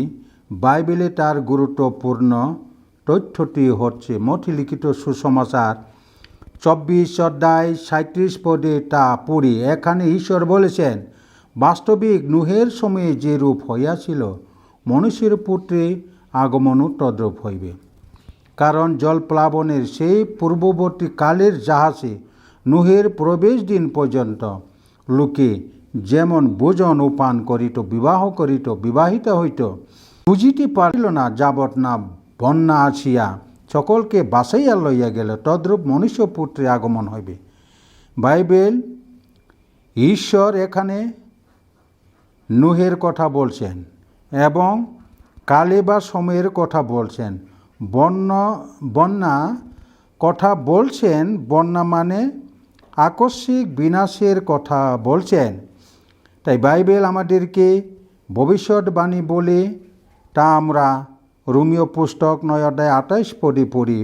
বাইবেলে তার গুরুত্বপূর্ণ তথ্যটি হচ্ছে মথি লিখিত সুসমাচার 24 পদে তা পড়ি। এখানে ঈশ্বর বলেছেন, বাস্তবিক নুহের সময়ে যে রূপ হইয়াছিল মনুষ্যের পুত্রে আগমনও তদ্রূপ হইবে। কারণ জলপ্লাবনের সেই পূর্ববর্তী কালের জাহাজে নুহের প্রবেশ দিন পর্যন্ত লোকে যেমন ভোজন ও পান করিত, বিবাহ করিত, বিবাহিত হইত, বুঝিতে পারিল না যাবৎ না বন্যা আসিয়া সকলকে বাসাইয়া লইয়া গেল, তদ্রূপ মনুষ্যপুত্রে আগমন হইবে। বাইবেল ঈশ্বর এখানে নুহের কথা বলছেন এবং কালে বা সময়ের কথা বলছেন। বন্যা কথা বলছেন, বন্যা মানে আকস্মিক বিনাশের কথা বলছেন। তাই বাইবেল আমাদেরকে ভবিষ্যৎবাণী বলে, তা আমরা রোমীয় পুস্তক 9:28 পদে পড়ি,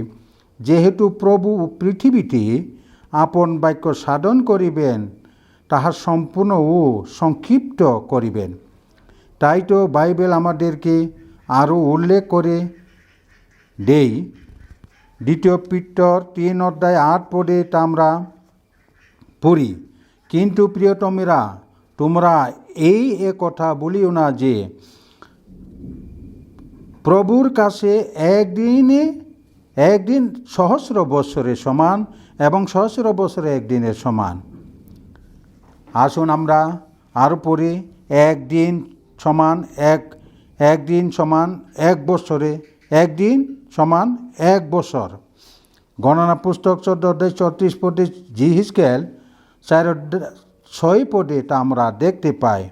যেহেতু প্রভু পৃথিবীতে আপন বাক্য সাধন করিবেন, তাহা সম্পূর্ণ ও সংক্ষিপ্ত করিবেন। তাই তো বাইবেল আমাদেরকে আরও উল্লেখ করে দেই। 2 পিতর 3:8 পদে তা আমরা পড়ি, কিন্তু প্রিয়তমেরা তোমরা এই কথা বলিও না যে প্রভুর কাছে একদিন 1000 বৎসরের সমান এবং 1000 বছরে একদিনের সমান। আসুন আমরা আরও পড়ি, একদিন সমান এক বছরে, একদিন সমান 1 বছর। গণনা পুস্তক 14:34 পদে, যিহিজকেল 4:6 পদে তা আমরা দেখতে পাই।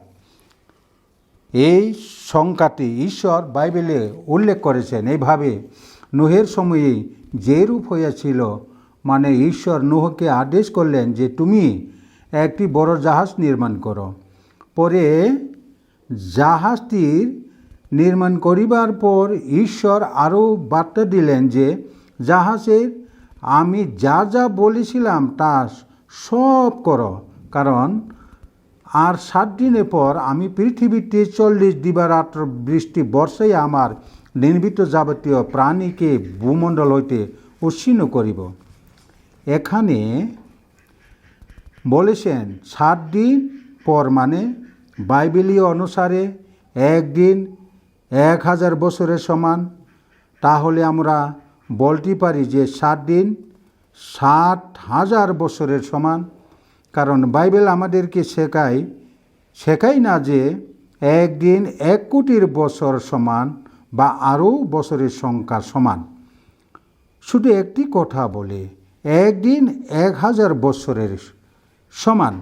এই সংখ্যাটি ঈশ্বর বাইবেলে উল্লেখ করেছেন এইভাবে। নুহের সময়ে যে রূপ হইয়াছিল, মানে ঈশ্বর নুহকে আদেশ করলেন যে তুমি একটি বড় জাহাজ নির্মাণ করো। পরে জাহাজটির নির্মাণ করিবার পর ঈশ্বর আরও বার্তা দিলেন যে জাহাজের আমি যা যা বলেছিলাম তা সব করো, কারণ আর 7 দিনের পর আমি পৃথিবীতে 40 দিবারাত্র বৃষ্টি বর্ষায় আমার নির্মিত যাবতীয় প্রাণীকে ভূমণ্ডল হইতে উচ্ছিন্ন করিব। এখানে বলেছেন 7 দিন পর, মানে বাইবেলীয় অনুসারে একদিন 1000 বছরের সমান। তাহলে আমরা বলতে পারি যে 7 দিন 70,000 বছরের সমান। কারণ বাইবেল আমাদেরকে শেখায় না যে একদিন 1 কোটির বছর সমান বা আরও বছরের সংখ্যা সমান। শুধু একটি কথা বলে, একদিন 1000 বছরের সমান।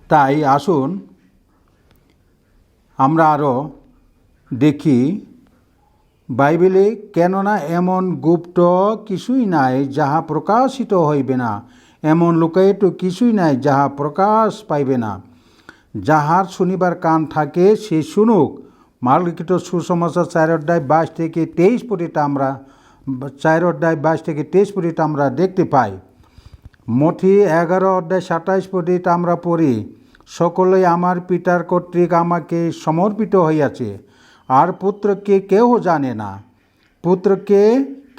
তাই আসুন আমরা আরও দেখি বাইবেলে, কেননা এমন গুপ্ত কিছুই নাই যাহা প্রকাশিত হইবে না, এমন লুকায়িত কিছুই নাই যাহা প্রকাশ পাইবে না। যাহার শুনিবার কান থাকে সে শুনুক। মার্লিখিত সুসমাচার 4:22-23 পদে আমরা 4:22-23 পদে আমরা দেখতে পাই। মথি 11:27 পদে আমরা পড়ি, সকলেই আমার পিতার কর্তৃক আমাকে সমর্পিত হইয়াছে, আর পুত্রকে কেহ জানে না, পুত্রকে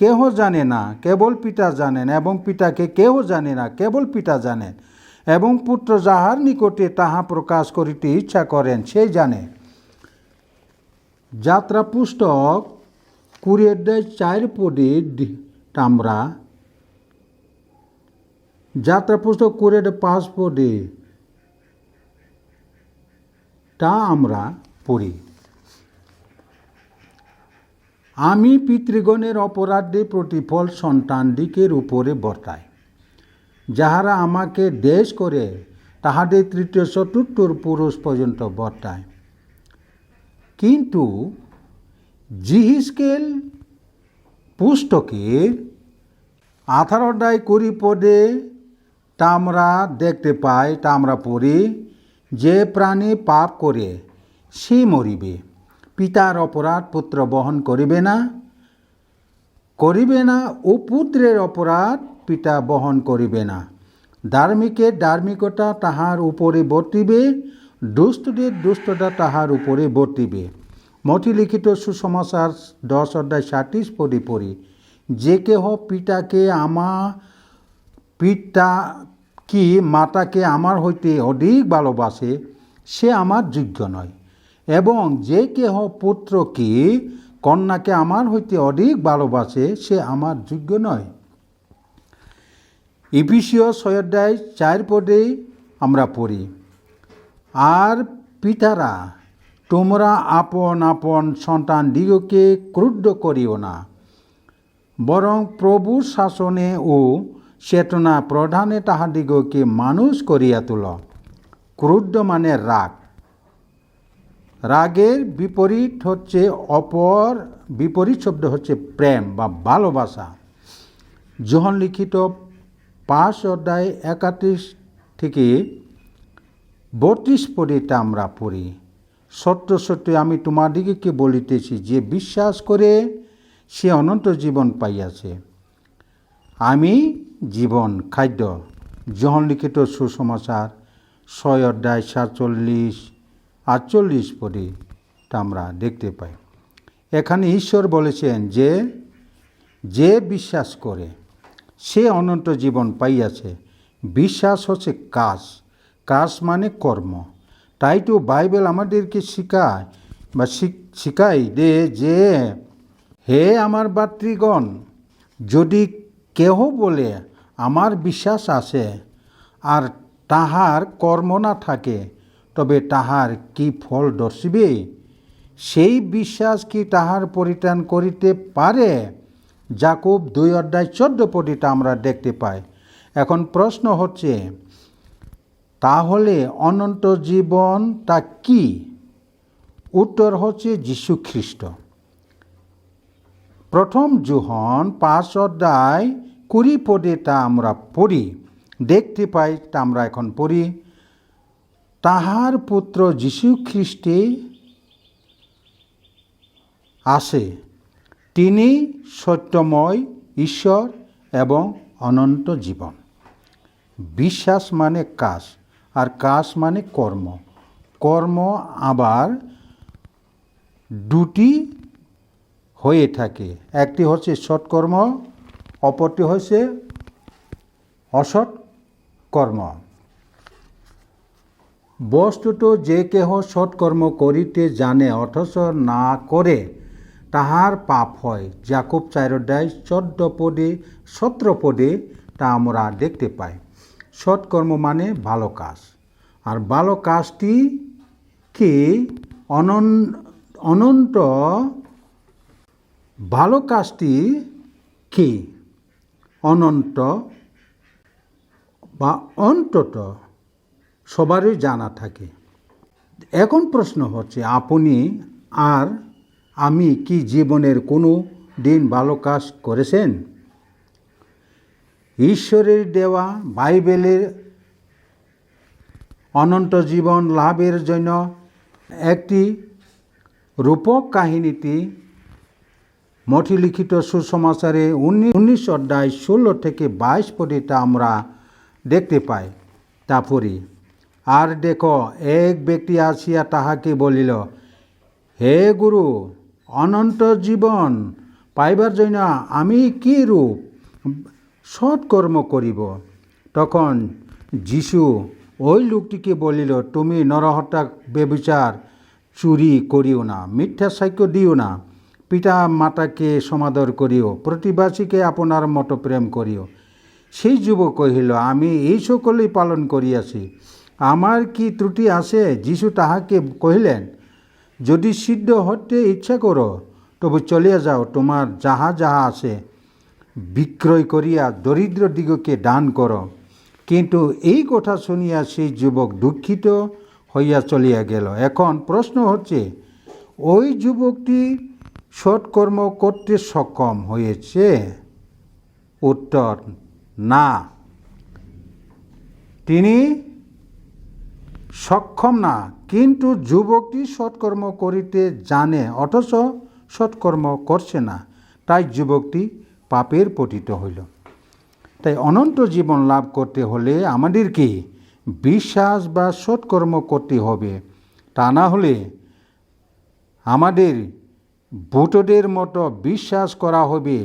কেহ জানে না, কেবল পিতা জানেন, এবং পিতাকে কেহ জানে না, কেবল পিতা জানেন, এবং পুত্র যাহার নিকটে তাহা প্রকাশ করিতে ইচ্ছা করেন সেই জানে। যাত্রা পুস্তক 20:4 আমরা যাত্রা পুস্তক 20:5 তা আমরা পড়ি। আমি পিতৃগণের অপরাধে প্রতিফল সন্তানদিগের উপরে বর্তায়, যাহারা আমাকে দেশ করে তাহাদের তৃতীয় চতুর্থ পুরুষ পর্যন্ত বর্তায়। কিন্তু জিহিজকেল পুস্তকের 18:20 তা আমরা দেখতে পাই, তা আমরা পড়ি, যে প্রাণী পাপ করে সে মরিবে, পিতার অপরাধ পুত্র বহন করিবে না, ও পুত্রের অপরাধ পিতা বহন করিবে না। ধার্মিকের ধার্মিকতা তাহার উপরে বর্তিবে, দুষ্টদের দুষ্টতা তাহার উপরে বর্তিবে। মতি লিখিত সুসমাচার 10:37 পড়ি, যে কেহ পিতা কি মাতাকে আমার হইতে অধিক ভালোবাসে, সে আমার যোগ্য নয়, এবং যে কেহ পুত্র কি কন্যাকে আমার হইতে অধিক ভালোবাসে, সে আমার যোগ্য নয়। ইফিসীয় 6:4 আমরা পড়ি, আর পিতারা তোমরা আপন আপন সন্তানদিগকে ক্রুদ্ধ করিও না, বরং প্রভুর শাসনে ও চেতনা প্রধানে তাহাদিগকে মানুষ করিয়া তোল। ক্রুদ্ধ মানে রাগ, রাগের বিপরীত শব্দ হচ্ছে প্রেম বা ভালোবাসা। যোহন লিখিত 5:31-32 আমরা পড়ি, সত্য সত্য আমি তোমাদিগকে বলিতেছি, যে বিশ্বাস করে সে অনন্ত জীবন পাইয়াছে। আমি জীবন খাদ্য। যোহন লিখিত সুসমাচার 6:47-48 তা আমরা দেখতে পাই। এখানে ঈশ্বর বলেছেন যে বিশ্বাস করে সে অনন্ত জীবন পাইয়াছে। বিশ্বাস হচ্ছে কাজ মানে কর্ম। তাই তো বাইবেল আমাদেরকে শিখায় যে হে আমার ভাতৃগণ, যদি কেহ বলে আমার বিশ্বাস আছে আর তাহার কর্ম না থাকে, তবে তাহার কি ফল দর্শিবে? সেই বিশ্বাস কি তাহার পরিত্রাণ করিতে পারে? যাকব 2:14 আমরা দেখতে পাই। এখন প্রশ্ন হচ্ছে, তাহলে অনন্ত জীবনটা কি? উত্তর হচ্ছে যীশু খ্রিস্ট। প্রথম যোহন 5:20 তা আমরা পড়ি, দেখতে পাই, তা আমরা এখন পড়ি, তাহার পুত্র যীশু খ্রিস্টে আসে, তিনি সত্যময় ঈশ্বর এবং অনন্ত জীবন। বিশ্বাস মানে কাজ, আর কাজ মানে কর্ম। কর্ম আবার দুটি হয়ে থাকে, একটি হচ্ছে সৎকর্ম, অপরটি হচ্ছে অসৎ কর্ম। বস্তুত যে কেহ সৎকর্ম করিতে জানে অথচ না করে, তাহার পাপ হয়। যাকব 4:14-17 তা আমরা দেখতে পাই। সৎকর্ম মানে ভালো কাজ, আর ভালো কাজটি কি? অনন্ত ভালো কাজটি কি? অনন্ত বা অন্তত সবারই জানা থাকে। এখন প্রশ্ন হচ্ছে, আপনি আর আমি কি জীবনের কোনো দিন ভালো কাজ করেছেন? ঈশ্বরের দেওয়া বাইবেলের অনন্ত জীবন লাভের জন্য একটি রূপক কাহিনীটি মথি লিখিত সুসমাচারে 19:16-22 তা আমরা দেখতে পাই। তারপরে আর দেখো, এক ব্যক্তি আসিয়া তাহাকে বলিল, হে গুরু, অনন্ত জীবন পাইবার জন্য আমি কি রূপ সৎকর্ম করিব? তখন যিশু ওই লোকটিকে বলিল, তুমি নরহত্যা, ব্যভিচার, চুরি করিও না, মিথ্যা সাক্ষ্য দিও না, পিতা মাতাকে সমাদর করিও, প্রতিবাসীকে আপনার মতো প্রেম করিও। সেই যুবক কহিল, আমি এই সকলেই পালন করিয়াছি, আমার কি ত্রুটি আছে? যিশু তাহাকে কহিলেন, যদি সিদ্ধ হতে ইচ্ছা করো, তবু চলিয়া যাও, তোমার যাহা যাহা আছে বিক্রয় করিয়া দরিদ্র দিগকে দান করো। কিন্তু এই কথা শুনিয়া সেই যুবক দুঃখিত হইয়া চলিয়া গেল। এখন প্রশ্ন হচ্ছে, ওই যুবকটি সৎকর্ম করতে সক্ষম হয়েছে? উত্তর, না, তিনি সক্ষম না। কিন্তু যুবকটি সৎকর্ম করিতে জানে, অথচ সৎকর্ম করছে না, তাই যুবকটি পাপের পতিত হইল। তাই অনন্ত জীবন লাভ করতে হলে আমাদেরকে বিশ্বাস বা সৎকর্ম করতে হবে। তা না হলে আমাদের ভূতদের মতো বিশ্বাস করা হবে।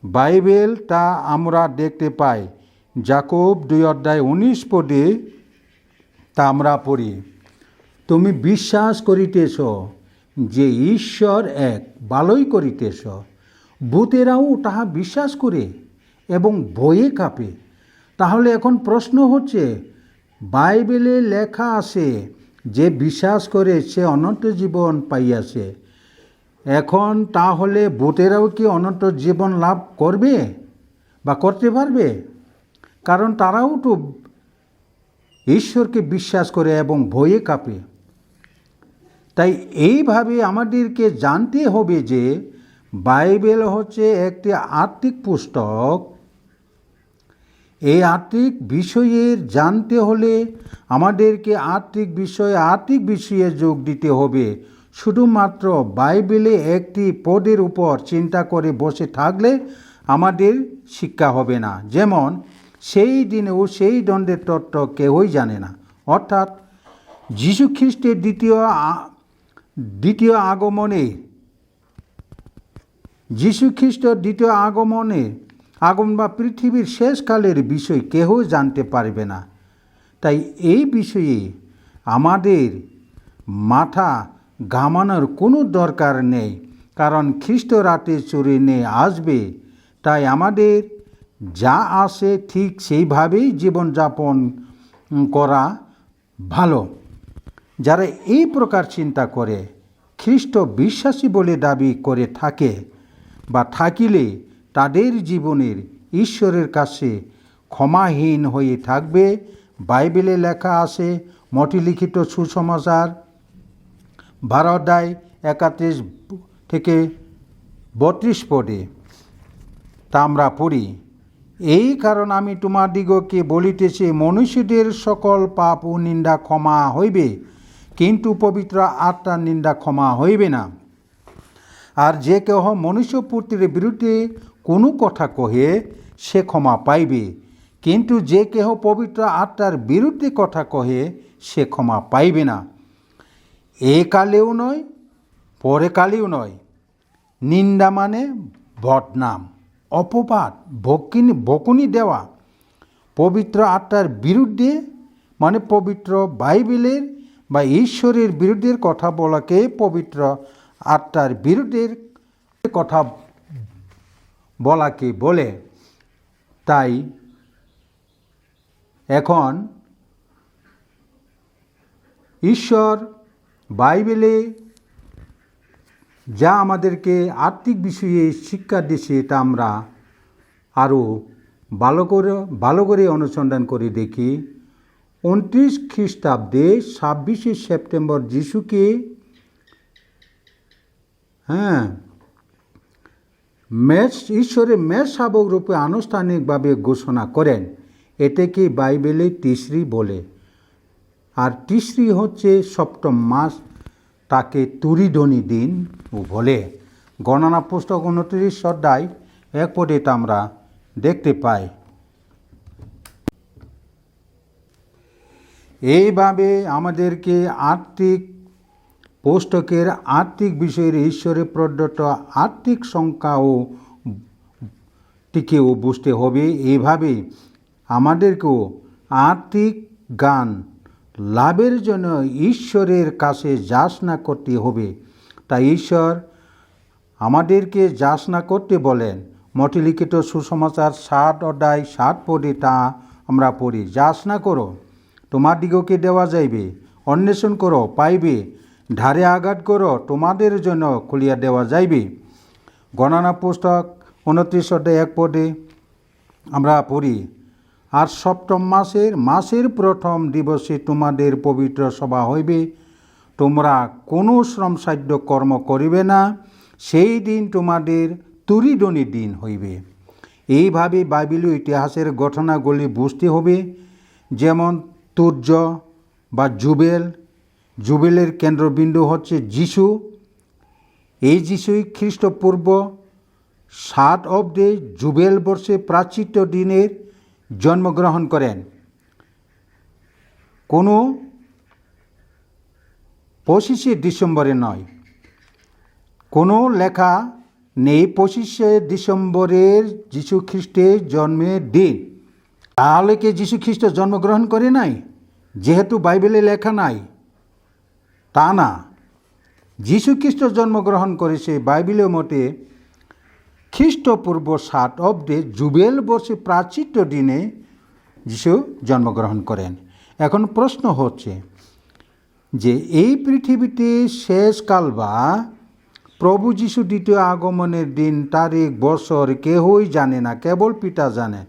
বাইবেল তা আমরা দেখতে পাই। যাকব 2:19 তা আমরা পড়ি, তুমি বিশ্বাস করিতেছ যে ঈশ্বর এক, ভালোই করিতেছ। ভূতেরাও তাহা বিশ্বাস করে এবং ভয়ে কাঁপে। তাহলে এখন প্রশ্ন হচ্ছে, বাইবেলে লেখা আছে যে বিশ্বাস করে সে অনন্ত জীবন পাইয়াছে। এখন তাহলে ভূতেরাও কি অনন্ত জীবন লাভ করবে বা করতে পারবে? কারণ তারাও তো ঈশ্বরকে বিশ্বাস করে এবং ভয়ে কাঁপে। তাই এইভাবে আমাদেরকে জানতে হবে যে বাইবেল হচ্ছে একটি আত্মিক পুস্তক। এই আত্মিক বিষয়ের জানতে হলে আমাদেরকে আত্মিক বিষয়ে যোগ দিতে হবে। শুধুমাত্র বাইবেলে একটি পদের উপর চিন্তা করে বসে থাকলে আমাদের শিক্ষা হবে না। যেমন সেই দিনেও সেই দণ্ডের তত্ত্ব কেউই জানে না। অর্থাৎ যীশু খ্রিস্টের দ্বিতীয় আগমন বা পৃথিবীর শেষকালের বিষয় কেউ জানতে পারবে না। তাই এই বিষয়ে আমাদের মাথা ঘামানোর কোনো দরকার নেই, কারণ খ্রিস্ট রাতে চড়ে নিয়ে আসবে। তাই আমাদের যা আসে ঠিক সেইভাবেই জীবনযাপন করা ভালো। যারা এই প্রকার চিন্তা করে খ্রিস্ট বিশ্বাসী বলে দাবি করে থাকে বা থাকিলে তাদের জীবনের ঈশ্বরের কাছে ক্ষমাহীন হয়ে থাকবে। বাইবেলে লেখা আছে, মতি লিখিত সুসমাচার 12:31-32 তা আমরা পড়ি, এই কারণ আমি তোমাদিগকে বলিতেছি, মনুষ্যদের সকল পাপ ও নিন্দা ক্ষমা হইবে, কিন্তু পবিত্র আত্মার নিন্দা ক্ষমা হইবে না। আর যে কেহ মনুষ্যপুত্রের বিরুদ্ধে কোনো কথা কহে সে ক্ষমা পাইবে, কিন্তু যে কেহ পবিত্র আত্মার বিরুদ্ধে কথা কহে সে ক্ষমা পাইবে না। এ কালেও নয়, পরে কালেও নয়। নিন্দা মানে বদনাম, অপবাদ, বকুনি দেওয়া। পবিত্র আত্মার বিরুদ্ধে মানে পবিত্র বাইবেলের বা ঈশ্বরের বিরুদ্ধের কথা বলাকে পবিত্র আত্মার বিরুদ্ধের কথা বলাকে বলে। তাই এখন ঈশ্বর বাইবেলে যা আমাদেরকে আত্মিক বিষয়ে শিক্ষা দিয়েছে তা আমরা আরও ভালো করে অনুসন্ধান করে দেখি। 29 খ্রিস্টাব্দে 26শে সেপ্টেম্বর যিশুকে ঈশ্বরের মেষ শাবক রূপে আনুষ্ঠানিকভাবে ঘোষণা করেন। এটাকে বাইবেলে তিসরি বলে। আর তিসরি হচ্ছে সপ্তম মাস, তাকে তুরিধনি দিন বলে। গণনা পুস্তক 29:1 তা আমরা দেখতে পাই। এইভাবে আমাদেরকে আর্থিক পুস্তকের আর্থিক বিষয়ের ঈশ্বরে প্রদত্ত আর্থিক সংখ্যাও টিকেও বুঝতে হবে। এইভাবে আমাদেরকেও আর্থিক জ্ঞান লাভের জন্য ঈশ্বরের কাছে যাচনা করতে হবে। তাই ঈশ্বর আমাদেরকে যাচনা করতে বলেন। মতে লিখিত সুসমাচার 7 অধ্যায় 7 পদে তা আমরা পড়ি, যাচনা করো তোমার দিগকে দেওয়া যাইবে, অন্বেষণ করো পাইবে, ধারে আঘাত করো তোমাদের জন্য খুলিয়া দেওয়া যাইবে। গণনা পুস্তক 29 অধ্যায় 1 পদে আমরা পড়ি, আর সপ্তম মাসের প্রথম দিবসে তোমাদের পবিত্র সভা হইবে, তোমরা কোনো শ্রমসাধ্য কর্ম করিবে না, সেই দিন তোমাদের তুরিদনির দিন হইবে। এইভাবে বাইবেলীয় ইতিহাসের ঘটনাগুলি বুঝতে হবে। যেমন তুর্য বা জুবেলের কেন্দ্রবিন্দু হচ্ছে যিশু। এই যিশুই খ্রিস্টপূর্ব 7 অব্দে জুবেল বর্ষে প্রাচিত্য দিনের জন্মগ্রহণ করেন। কোনো 25শে ডিসেম্বরে নয়, কোনো লেখা নেই 25শে ডিসেম্বরের যীশু খ্রিস্টের জন্মের দিন। তাহলে কি যীশু খ্রিস্ট জন্মগ্রহণ করে নাই? যেহেতু বাইবেলে লেখা নাই তা না, যীশু খ্রিস্ট জন্মগ্রহণ করেছে বাইবেলের মতে খ্রিস্টপূর্ব 7 অব্দে জুবেল বর্ষে প্রাচিত্য দিনে যীশু জন্মগ্রহণ করেন। এখন প্রশ্ন হচ্ছে যে এই পৃথিবীতে শেষকাল বা প্রভু যীশু দ্বিতীয় আগমনের দিন, তারিখ, বছর কেউই জানে না, কেবল পিতা জানেন।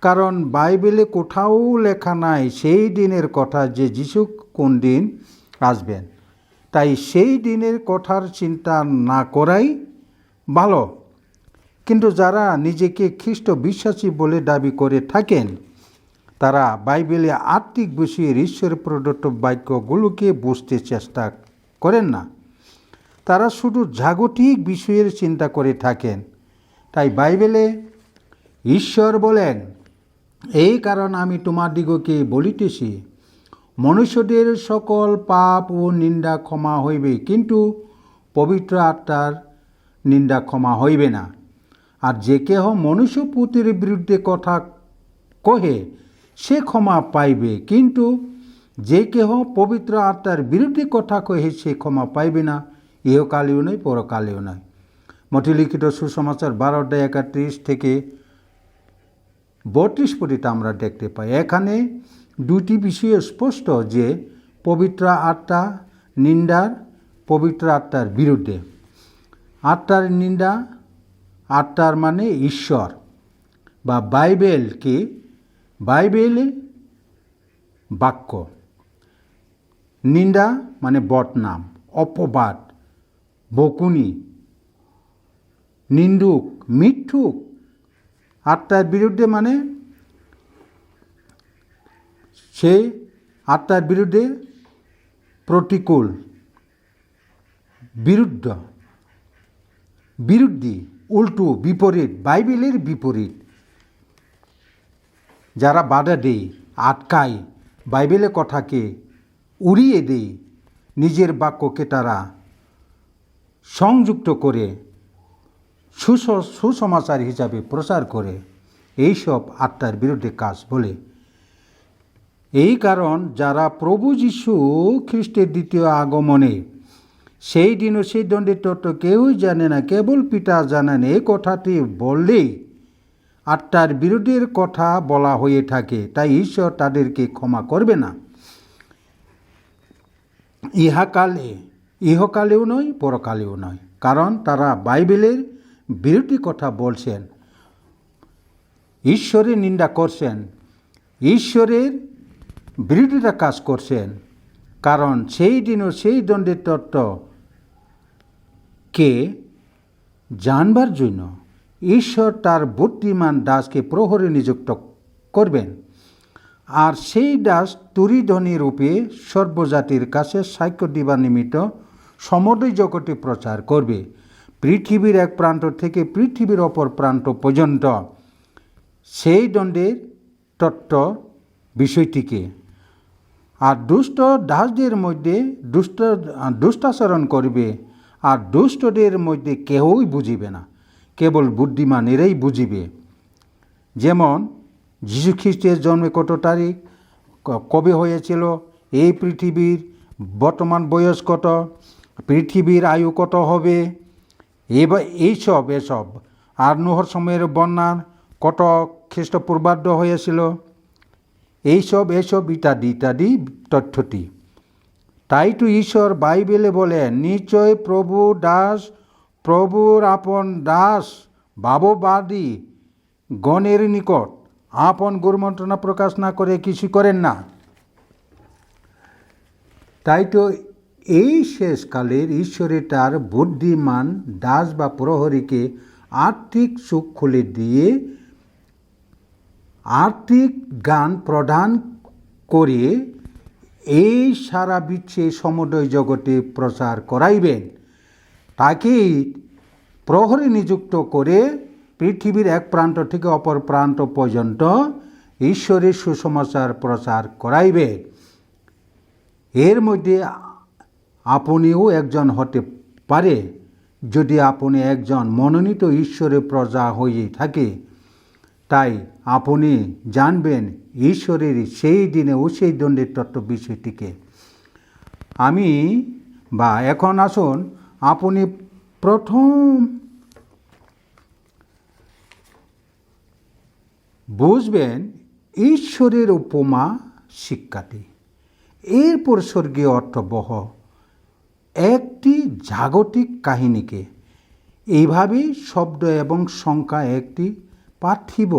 কারণ বাইবেলে কোথাও লেখা নাই সেই দিনের কথা যে যীশু কোন দিন আসবেন। তাই সেই দিনের কথার চিন্তা না করাই ভালো। কিন্তু যারা নিজেকে খ্রিস্ট বিশ্বাসী বলে দাবি করে থাকেন, তারা বাইবেলে আত্মিক বিষয়ের ঈশ্বর প্রদত্ত বাক্যগুলোকে বুঝতে চেষ্টা করেন না। তারা শুধু জাগতিক বিষয়ের চিন্তা করে থাকেন। তাই বাইবেলে ঈশ্বর বলেন, এই কারণ আমি তোমাদিগকে বলিতেছি, মনুষ্যদের সকল পাপ ও নিন্দা ক্ষমা হইবে, কিন্তু পবিত্র আত্মার নিন্দা ক্ষমা হইবে না। আর যে কেহ মনুষ্যপুত্রের বিরুদ্ধে কথা কহে সে ক্ষমা পাইবে, কিন্তু যে কেহ পবিত্র আত্মার বিরুদ্ধে কথা কহে সে ক্ষমা পাইবে না, ইহকালেও নয় পরকালেও নয়। মতে লিখিত সুসমাচার 12 অধ্যায় 31 থেকে 32 পর্যন্ত আমরা দেখতে পাই। এখানে দুটি বিষয় স্পষ্ট যে পবিত্র আত্মা নিন্দার, পবিত্র আত্মার বিরুদ্ধে। আত্মার নিন্দা, আত্মার মানে ঈশ্বর বা বাইবেলকে, বাইবেলে বাক্য। নিন্দা মানে বদনাম, অপবাদ, বকুনি, নিন্দুক, মিথ্যুক। আত্মার বিরুদ্ধে মানে সে আত্মার বিরুদ্ধে প্রতিকূল, বিরুদ্ধী, উল্টো, বিপরীত, বাইবেলের বিপরীত। যারা বাধা দেয়, আটকায়, বাইবেলের কথাকে উড়িয়ে দেয়, নিজের বাক্যকে তারা সংযুক্ত করে সুসমাচার হিসাবে প্রচার করে, এইসব আত্মার বিরুদ্ধে কাজ বলে। এই কারণ যারা প্রভু যীশু খ্রিস্টের দ্বিতীয় আগমনে সেই দিন ও সেই দণ্ডের তত্ত্ব কেউই জানে না, কেবল পিতা জানেন, এই কথাটি বললেই আত্মার বিরুদ্ধের কথা বলা হয়ে থাকে। তাই ঈশ্বর তাদেরকে ক্ষমা করবে না, ইহকালেও নয় পরকালেও নয়। কারণ তারা বাইবেলের বিরুদ্ধে কথা বলছেন, ঈশ্বরের নিন্দা করছেন, ঈশ্বরের বিরোধিতা কাজ করছেন। কারণ সেই দিন ও সেই দণ্ডের তত্ত্বকে জানবার জন্য ঈশ্বর তার বুদ্ধিমান দাসকে প্রহরী নিযুক্ত করবেন। আর সেই দাস তুরিধ্বনি রূপে সর্বজাতির কাছে সাক্ষ্য দিবার নিমিত্ত সমগ্র জগতে প্রচার করবে, পৃথিবীর এক প্রান্ত থেকে পৃথিবীর অপর প্রান্ত পর্যন্ত সেই দণ্ডের তত্ত্ব বিষয়টিকে। আর দুষ্ট দাসদের মধ্যে দুষ্টাচরণ করবে, আর দুষ্টদের মধ্যে কেউই বুঝিবে না, কেবল বুদ্ধিমানেরাই বুঝিবে। যেমন যীশু খ্রিস্টের জন্মে কত তারিখ, কবে হয়েছিল, এই পৃথিবীর বর্তমান বয়স কত, পৃথিবীর আয়ু কত হবে, এবার এসব আর নোহর সময়ের বন্যার কত খ্রিস্টপূর্বাব্দ হয়েছিল, এইসব ইত্যাদি ইত্যাদি তথ্যটি। তাই তো ঈশ্বর বাইবেলে বলেন, নিশ্চয় প্রভুর আপন দাস ভাববাদী গণের নিকট আপন গুরুমন্ত্রণা প্রকাশ না করে কিছু করেন না। তাই তো এই শেষকালের ঈশ্বরে তার বুদ্ধিমান দাস বা প্রহরীকে আর্থিক সুখ খুলে দিয়ে আর্থিক জ্ঞান প্রদান করে এই সারা বিশ্বে সমুদয় জগতে প্রচার করাইবেন। তাকেই প্রহরী নিযুক্ত করে পৃথিবীর এক প্রান্ত থেকে অপর প্রান্ত পর্যন্ত ঈশ্বরের সুসমাচার প্রচার করাইবে। এর মধ্যে আপনিও একজন হতে পারে, যদি আপনি একজন মনোনীত ঈশ্বরের প্রজা হয়ে থাকে। তাই আপনি জানবেন ঈশ্বরের সেই দিনে ও সেই দণ্ডের তত্ত্ব বিষয়টিকে। এখন আসুন, আপনি প্রথম বুঝবেন ঈশ্বরের উপমা শিক্ষাটি, এরপর স্বর্গীয় অর্থবহ একটি জাগতিক কাহিনীকে। এইভাবেই শব্দ এবং সংখ্যা একটি পার্থিব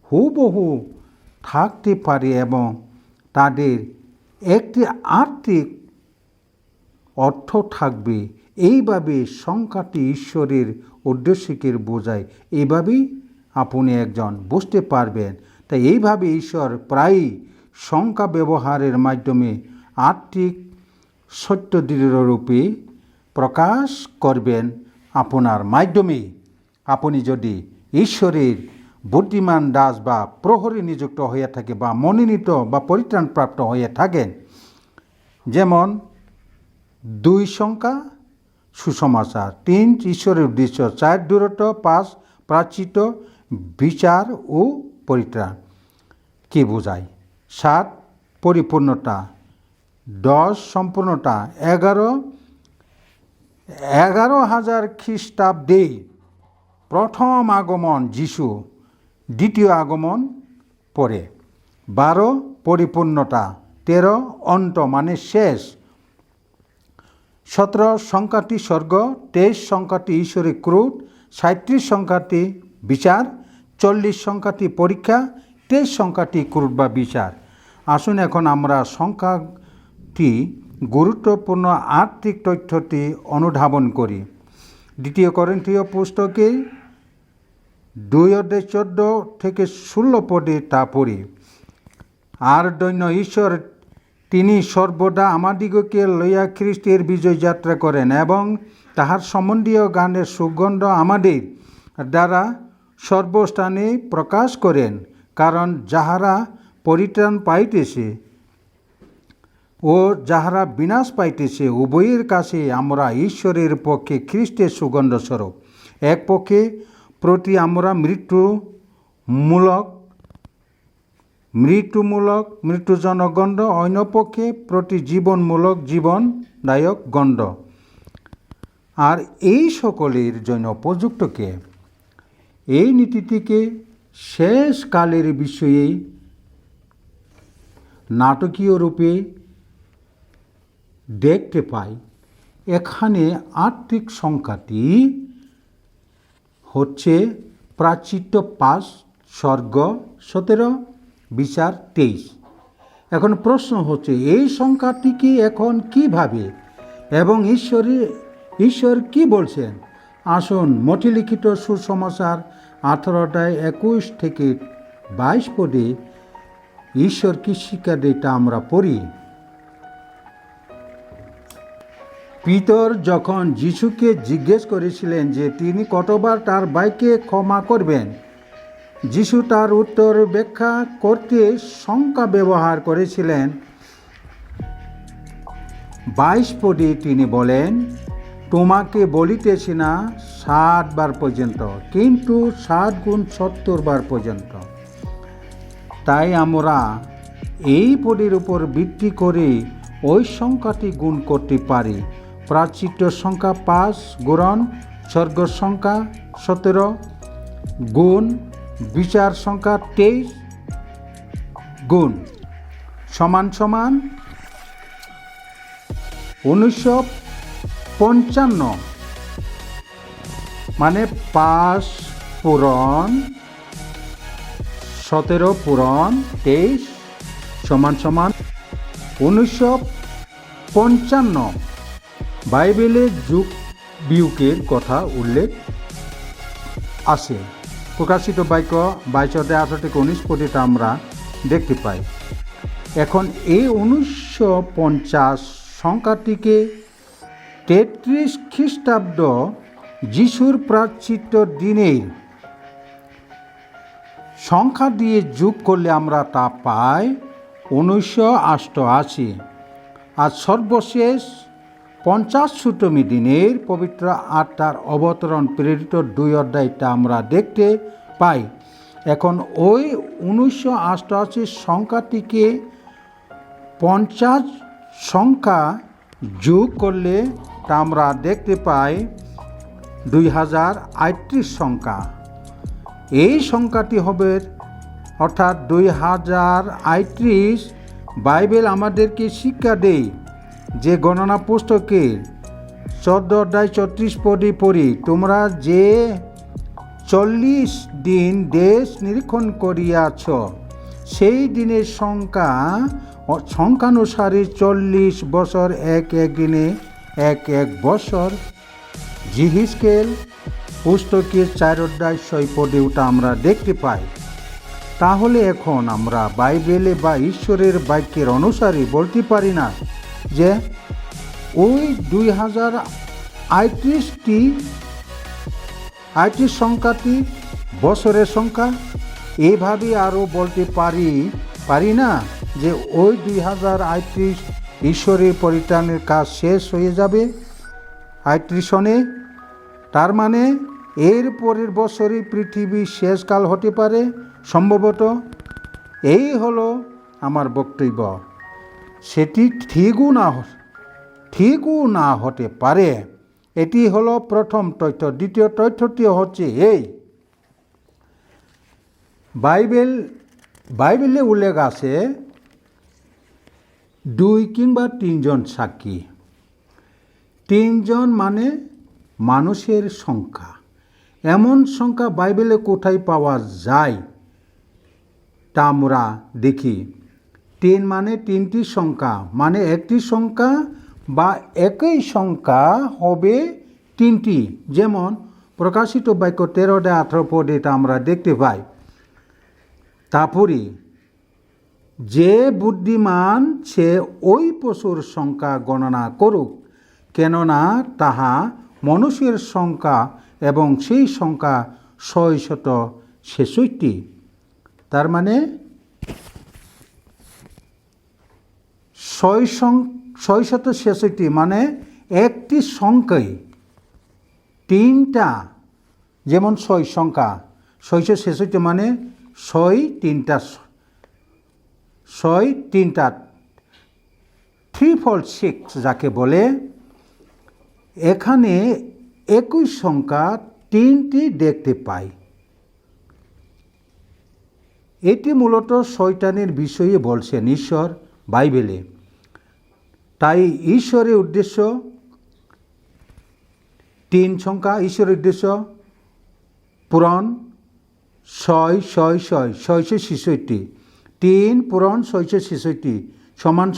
হুবহু থাকতে পারে এবং তাদের একটি আর্থিক অর্থ থাকবে। এইভাবে সংখ্যাটি ঈশ্বরের উদ্দেশ্যকে বোঝায়। এইভাবেই আপনি একজন বুঝতে পারবেন। তাই এইভাবে ঈশ্বর প্রায়ই সংখ্যা ব্যবহারের মাধ্যমে আর্থিক সত্য দৃঢ়রূপে প্রকাশ করবেন আপনার মাধ্যমে। আপনি যদি ঈশ্বরের বুদ্ধিমান দাস বা প্রহরী নিযুক্ত হয়ে থাকে বা মনোনীত বা পরিত্রাণপ্রাপ্ত হয়ে থাকেন, যেমন 2 সংখ্যা সুসমাচার, 3 ঈশ্বরের উদ্দেশ্য, 4 দূরত্ব, 5 প্রায়শ্চিত্ত, বিচার ও পরিত্রাণ কি বোঝায়, 7 পরিপূর্ণতা, 10 সম্পূর্ণতা, 11,000 খ্রিস্টাব্দে প্রথম আগমন যিশু, দ্বিতীয় আগমন পরে, 12 পরিপূর্ণতা, 13 অন্ত মানে শেষ, 17 সংখ্যাটি স্বর্গ, 23 সংখ্যাটি ঈশ্বরের ক্রোধ, 37 সংখ্যাটি বিচার, 40 সংখ্যাটি পরীক্ষা, 23 সংখ্যাটি ক্রোধ বা বিচার। আসুন এখন আমরা সংখ্যাটি গুরুত্বপূর্ণ আর্থিক তথ্যটি অনুধাবন করি। 2 করিন্থীয় পুস্তকে 2:14 থেকে 16 পদে তা পড়ি। আর দৈন্য ঈশ্বর তিনি সর্বদা আমাদিগকে লইয়া খ্রিস্টের বিজয় যাত্রা করেন এবং তাহার সম্বন্ধীয় গানের সুগন্ধ আমাদের দ্বারা সর্বস্থানে প্রকাশ করেন। কারণ যাহারা পরিত্রাণ পাইতেছে ও যাহারা বিনাশ পাইতেছে, উভয়ের কাছে আমরা ঈশ্বরের পক্ষে খ্রিস্টের সুগন্ধ স্বরূপ। এক পক্ষে প্রতি আমরা মৃত্যুজনক গন্ধ, অন্য পক্ষে প্রতি জীবনমূলক জীবনদায়ক গন্ধ। আর এই সকলের জন্য উপযুক্তকে এই নীতিটিকে শেষ কালের বিষয়ে নাটকীয় রূপে দেখতে পাই। এখানে আর্থিক সংখ্যাটি হচ্ছে প্রায়শ্চিত্ত 5, স্বর্গ 17, বিচার 23। এখন প্রশ্ন হচ্ছে, এই সংখ্যাটিকে এখন কিভাবে এবং ঈশ্বর কি বলছেন? আসুন মঠে লিখিত সুসমাচার 18:21 থেকে 22 পদে ঈশ্বর কি শিক্ষা দেয় তা আমরা পড়ি। পিতর যখন যিশুকে জিজ্ঞেস করেছিলেন যে তিনি কতবার তার ভাইকে ক্ষমা করবেন, যিশু তার উত্তর ব্যাখ্যা করতে সংখ্যা ব্যবহার করেছিলেন 22 পদে তিনি বলেন, তোমাকে বলিতেছি না 60 বার পর্যন্ত, কিন্তু 60 গুণ 70 বার পর্যন্ত। তাই আমরা এই পদের উপর ভিত্তি করে ওই সংখ্যাটি গুণ করতে পারি। প্রাচিত্য সংখ্যা 5 গুণন স্বর্গ সংখ্যা 17 গুণ বিচার সংখ্যা 23 গুণ সমান সমান 1955, মানে 5 পূরণ 17 পূরণ 23 সমান সমান 1955। বাইবেলে যুগ বিয়োগের কথা উল্লেখ আছে। প্রকাশিত বাক্য 22:18-19 পদে আমরা দেখতে পাই। এখন এই 1950 সংখ্যাটিকে 33 খ্রিস্টাব্দ যিশুর প্রায়শ্চিত্ত দিনের সংখ্যা দিয়ে যোগ করলে আমরা তা পাই 1988। আর সর্বশেষ 50তম দিনের পবিত্র আত্মার অবতরণ প্রেরিত 2 অধ্যায়টা আমরা দেখতে পাই। এখন ওই 1988 সংখ্যাটিকে 50 সংখ্যা যোগ করলে তা আমরা দেখতে পাই 2038 সংখ্যা। এই সংখ্যাটি হবে অর্থাৎ 2038। বাইবেল আমাদেরকে শিক্ষা দেয় যে গণনা পুস্তকের 14 অধ্যায় 34 পদে পড়ি, তোমরা যে 40 দিন দেশ নিরীক্ষণ করিয়াছ, সেই দিনের সংখ্যানুসারে 40 বছর এক দিনে এক বছর। জিহিজকেল পুস্তকের 4 অধ্যায় 6 পদে ওটা আমরা দেখতে পাই। তাহলে এখন আমরা বাইবেলে বা ঈশ্বরের বাক্যের অনুসারে বলতে পারি না যে ওই 2038 সংখ্যাটি বছরের সংখ্যা। এইভাবে আরও বলতে পারি না যে ওই 2038 ঈশ্বরের পরিত্রাণের কাজ শেষ হয়ে যাবে 38 সনে। তার মানে এর পরের বছরই পৃথিবীর শেষকাল হতে পারে সম্ভবত। এই হলো আমার বক্তব্য। সেটি ঠিকও না হতে পারে। এটি হলো প্রথম তথ্য। দ্বিতীয় তথ্যটি হচ্ছে এই, বাইবেলে উল্লেখ আছে 2 কিংবা 3 জন সাক্ষী। 3 জন মানে মানুষের সংখ্যা। এমন সংখ্যা বাইবেলে কোথায় পাওয়া যায় তা আমরা দেখি। 3 মানে 3টি সংখ্যা, মানে একটি সংখ্যা বা একই সংখ্যা হবে 3টি। যেমন প্রকাশিত বাক্য 13:18 পদে তা আমরা দেখতে পাই। তারপরে যে বুদ্ধিমান সে ওই পশুর সংখ্যা গণনা করুক, কেননা তাহা মনুষ্যের সংখ্যা এবং সেই সংখ্যা 666। তার মানে 666 মানে একটি সংখ্যাই 3টা। যেমন 6 সংখ্যা 666 মানে 6 3টা 3×6 যাকে বলে। এখানে একই সংখ্যা 3টি দেখতে পাই। এটি মূলত শয়তানের বিষয়ে বলছেন ঈশ্বর বাইবেলে। তাই ঈশ্বরের উদ্দেশ্য 3 সংখ্যা, ঈশ্বরের উদ্দেশ্য পূরণ 666 3 পূরণ 666 সমান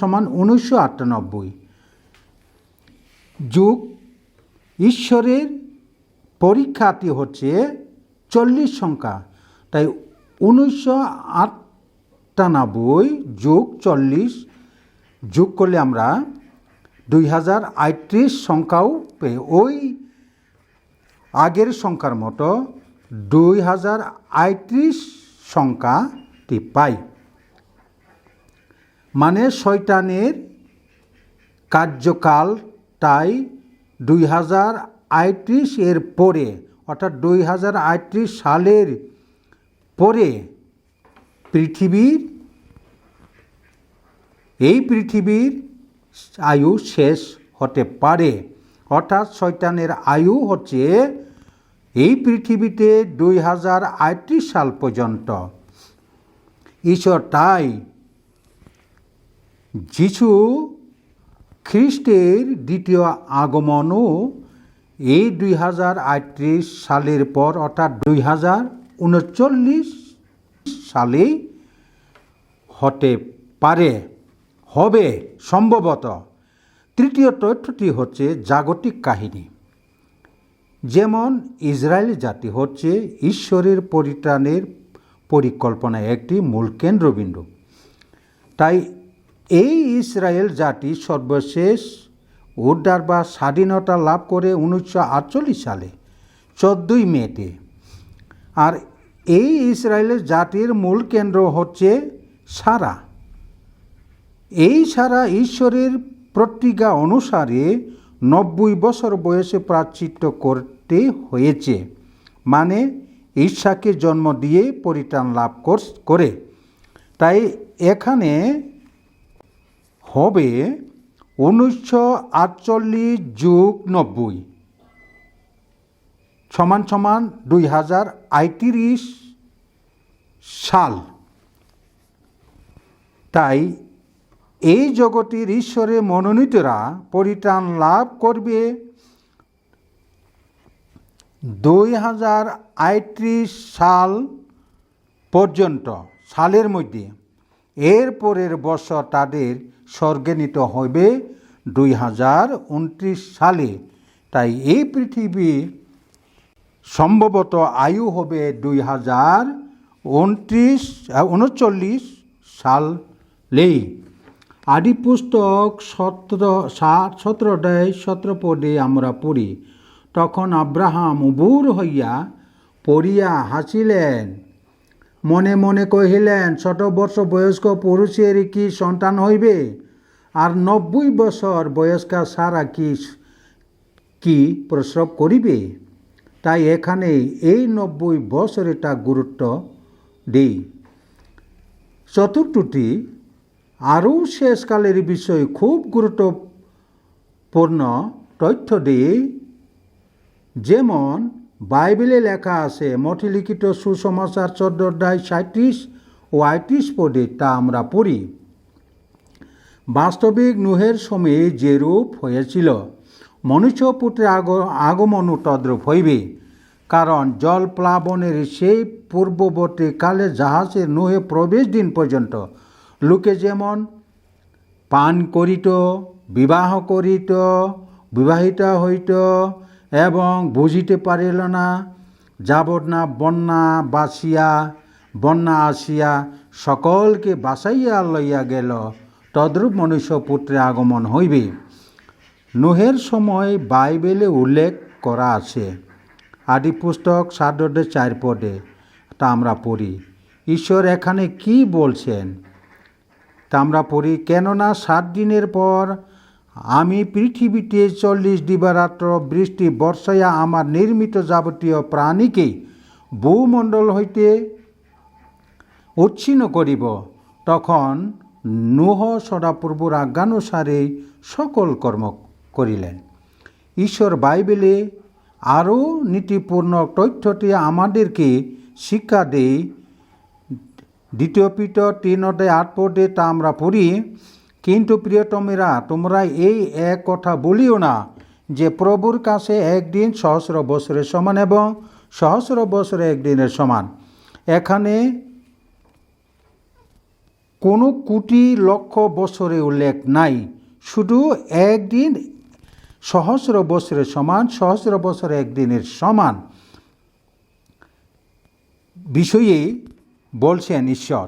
1998। যুগ ঈশ্বরের পরীক্ষাটি হচ্ছে 40 সংখ্যা। তাই 1998 যোগ 40 যোগ করলে আমরা 2038 সংখ্যাও পেয়ে ওই আগের সংখ্যার মতো 2038 সংখ্যাটি পাই। মানে শয়তানের কার্যকালটাই 2038 এর পরে, অর্থাৎ 2038 সালের পরে পৃথিবীর আয়ু শেষ হতে পারে। অর্থাৎ শয়তানের আয়ু হচ্ছে এই পৃথিবীতে 2038 সাল পর্যন্ত। ঈশ্বর তাই যিশু খ্রিস্টের দ্বিতীয় আগমনও এই 2038 সালের পর, অর্থাৎ 2039 সালে হতে পারে, হবে সম্ভবত। তৃতীয় তথ্যটি হচ্ছে জাগতিক কাহিনী। যেমন ইসরায়েল জাতি হচ্ছে ঈশ্বরের পরিত্রাণের পরিকল্পনায় একটি মূল কেন্দ্রবিন্দু। তাই এই ইসরায়েল জাতি সর্বশেষ উদ্ধার বা স্বাধীনতা লাভ করে 1948 সালে 14 মেতে। আর এই ইসরায়েলের জাতির মূল কেন্দ্র হচ্ছে সারা। এই সারা ঈশ্বরের প্রতিজ্ঞা অনুসারে 90 বছর বয়সে প্রায়শ্চিত্ত করতে হয়েছে, মানে ঈশাকে জন্ম দিয়ে পরিত্রাণ লাভ করে। তাই এখানে হবে 1948 যোগ 90 সমান 2038 সাল। তাই এই জগতের ঈশ্বরের মনোনীতরা পরিত্রাণ লাভ করবে 2038 সাল পর্যন্ত, সালের মধ্যে। এর পরের বছর তাদের স্বর্গে নিতে হবে 2029 সালে। তাই এই পৃথিবী সম্ভবত আয়ু হবে 2039 সালেই। আদি পুস্তক 17 আমরা পড়ি, তখন আব্রাহাম উবুর হইয়া পড়িয়া হাসিলেন, মনে মনে কহিলেন, 60 বর্ষ বয়স্ক পুরুষের কি সন্তান হইবে? আর 90 বছর বয়স্কা সারা কি প্রসব করিবে? তাই এখানে এই 90 বছরটা গুরুত্ব দেই। চতুর্থটি আরও শেষকালের বিষয় খুব গুরুত্বপূর্ণ তথ্য দেই। যেমন বাইবেলে লেখা আছে, মঠে লিখিত সুসমাচার 14:37 ও 38 পদে তা আমরা পড়ি। বাস্তবিক নুহের সময়ে যেরূপ হয়েছিল, মনুষ্যপুত্রের আগমনও তদ্রূপ হইবে। কারণ জল প্লাবনের সেই পূর্ববর্তী কালে জাহাজের নুহে প্রবেশ দিন পর্যন্ত লোকে যেমন পান করিত, বিবাহ করিত, বিবাহিত হইত এবং বুঝিতে পারিল না, যাবৎ না বন্যা আসিয়া সকলকে বাসাইয়া লইয়া গেল, তদ্রূপ মনুষ্যপুত্রের আগমন হইবে। নুহের সময় বাইবেলে উল্লেখ করা আছে। আদি পুস্তক 7:4 পদে তা আমরা পড়ি। ঈশ্বর এখানে কি বলছেন তা আমরা পড়ি, কেননা 7 দিনের পর আমি পৃথিবীতে 40 দিবারাত্র বৃষ্টি বর্ষাইয়া আমার নির্মিত যাবতীয় প্রাণীকে ভূমণ্ডল হইতে উচ্ছিন্ন করিব। তখন নূহ সদাপ্রভুর আজ্ঞানুসারে সকল কর্ম করিলেন। ঈশ্বর বাইবেলে আরও নীতিপূর্ণ তথ্যটি আমাদেরকে শিক্ষা দেয়। 2 পিতর 3:8 পদে তা আমরা পড়ি, কিন্তু প্রিয়তমেরা, তোমরা এই এক কথা বলিও না যে প্রভুর কাছে একদিন 1000 বছরের সমান এবং 1000 বছর একদিনের সমান। এখানে কোনো কোটি লক্ষ বছরে উল্লেখ নাই, শুধু একদিন 1000 বছরের সমান, 1000 বছর একদিনের সমান বিষয়ে বলছেন ঈশ্বর।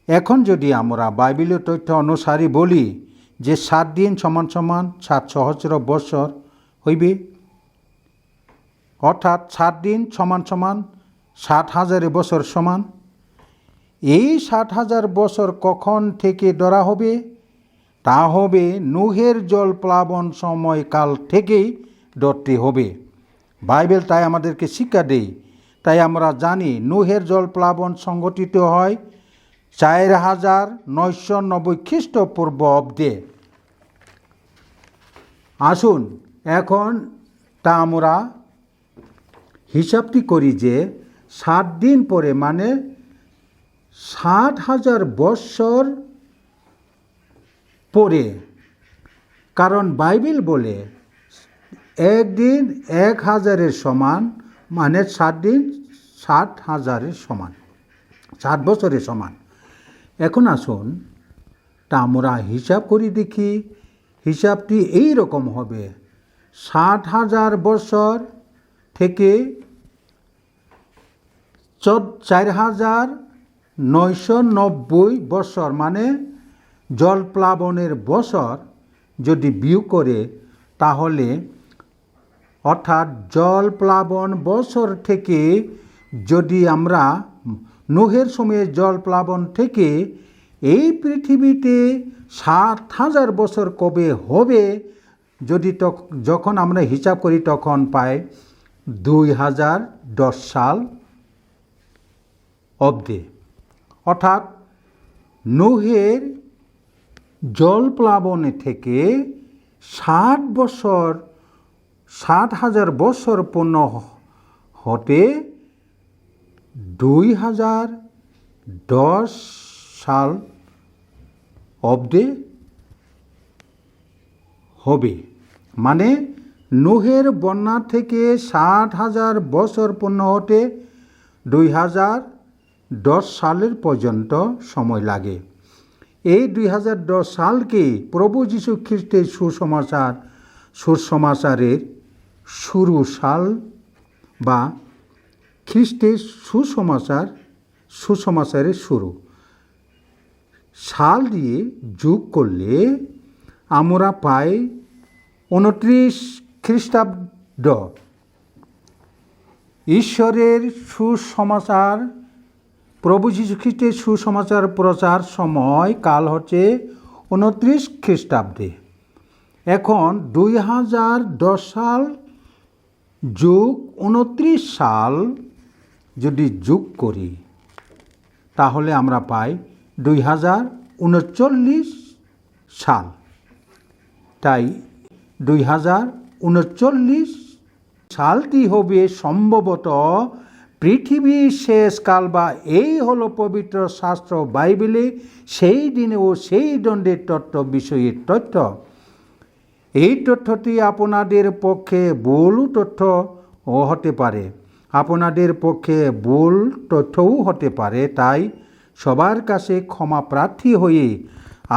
এখন যদি আমরা বাইবেলীয় তথ্য অনুসারে বলি যে 7 দিন সমান 7,000 বছর হইবে, অর্থাৎ 7 দিন সমান 60,000 বছর সমান। এই 60,000 বছর কখন থেকে ধরা হবে? তা হবে নুহের জল প্লাবন সময়কাল থেকেই ধরতে হবে। বাইবেল তাই আমাদেরকে শিক্ষা দেয়। তাই আমরা জানি নুহের জল প্লাবন সংঘটিত হয় 4990 খ্রিস্টপূর্ব অব্দে। আসুন এখন তা আমরা হিসাবটি করি যে 7 দিন পরে মানে 60,000 বৎসর পরে, কারণ বাইবেল বলে একদিন 1000-এর সমান, মানে 7 দিন 60,000-এর সমান, 60 বছরের সমান। এখন আসুন তা আমরা হিসাব করি দেখি। হিসাবটি এই রকম হবে, 60,000 বছর থেকে 4,990 বছর মানে জল প্লাবনের বছর যদি বিয়োগ করে, তাহলে অর্থাৎ জল প্লাবন বছর থেকে যদি আমরা নুহের সময়ে জল প্লাবন থেকে এই পৃথিবীতে 7,000 বছর কবে হবে যদি যখন আমরা হিসাব করি, তখন পাই 2010 সাল অব্দে। অর্থাৎ নুহের জল প্লাবনে থেকে 60,000 বছর পূর্ণ হতে 2010 সাল অব্দে হবে। মানে নুহের বন্যা থেকে 60,000 বছর পূর্ণ হতে 2010 সালের পর্যন্ত সময় লাগে। এই 2010 সালকে প্রভু যীশু খ্রিস্টের সুসমাচারের শুরু সাল বা খ্রিস্টের সুসমাচারের শুরু সাল দিয়ে যোগ করলে আমরা পাই 29 খ্রিস্টাব্দ। ঈশ্বরের সুসমাচার, প্রভু যীশু খ্রিস্টের সুসমাচার প্রচার সময় কাল হচ্ছে 29 খ্রিস্টাব্দে। এখন 2010 সাল যোগ 29 সাল যদি যোগ করি, তাহলে আমরা পাই 2039 সাল। তাই 2039 সালটি হবে সম্ভবত পৃথিবীর শেষকাল, বা এই হলো পবিত্র শাস্ত্র বাইবেলে সেই দিনে ও সেই দণ্ডের তথ্য বিষয়ের তথ্য। এই তথ্যটি আপনাদের পক্ষে ভুল তথ্যও হতে পারে, আপনাদের পক্ষে ভুল তথ্যও হতে পারে। তাই সবার কাছে ক্ষমা প্রার্থী হয়ে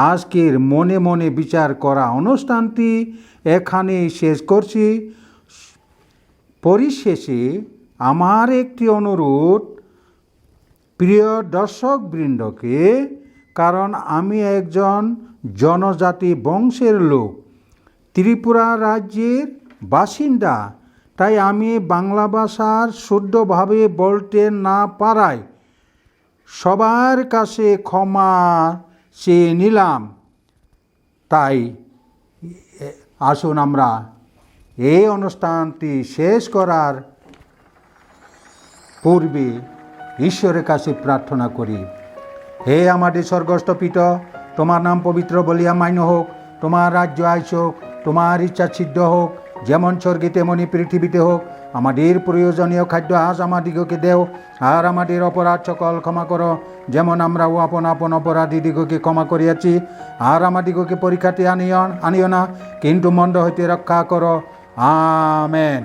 আজকের মনে মনে বিচার করা অনুষ্ঠানটি এখানেই শেষ করছি। পরিশেষে আমার একটি অনুরোধ প্রিয় দর্শকবৃন্দকে, কারণ আমি একজন জনজাতি বংশের লোক, ত্রিপুরা রাজ্যের বাসিন্দা, তাই আমি বাংলা ভাষার শুদ্ধভাবে বলতে না পারায় সবার কাছে ক্ষমা চেয়ে নিলাম। তাই আসুন আমরা এই অনুষ্ঠানটি শেষ করার পূর্বে ঈশ্বরের কাছে প্রার্থনা করি। হে আমাদের স্বর্গস্থ পিতা, তোমার নাম পবিত্র বলিয়া মান্য হোক, তোমার রাজ্য আইসুক, তোমার ইচ্ছা সিদ্ধ হোক, যেমন স্বর্গে তেমনি পৃথিবীতে হোক। আমাদের প্রয়োজনীয় খাদ্য আজ আমাদিগকে দেও, আর আমাদের অপরাধ সকল ক্ষমা করো, যেমন আমরাও আপন আপন অপরাধীদিগকে ক্ষমা করিয়াছি। আর আমাদিগকে পরীক্ষাতে আনিও না, কিন্তু মন্দ হইতে রক্ষা করো। আমেন।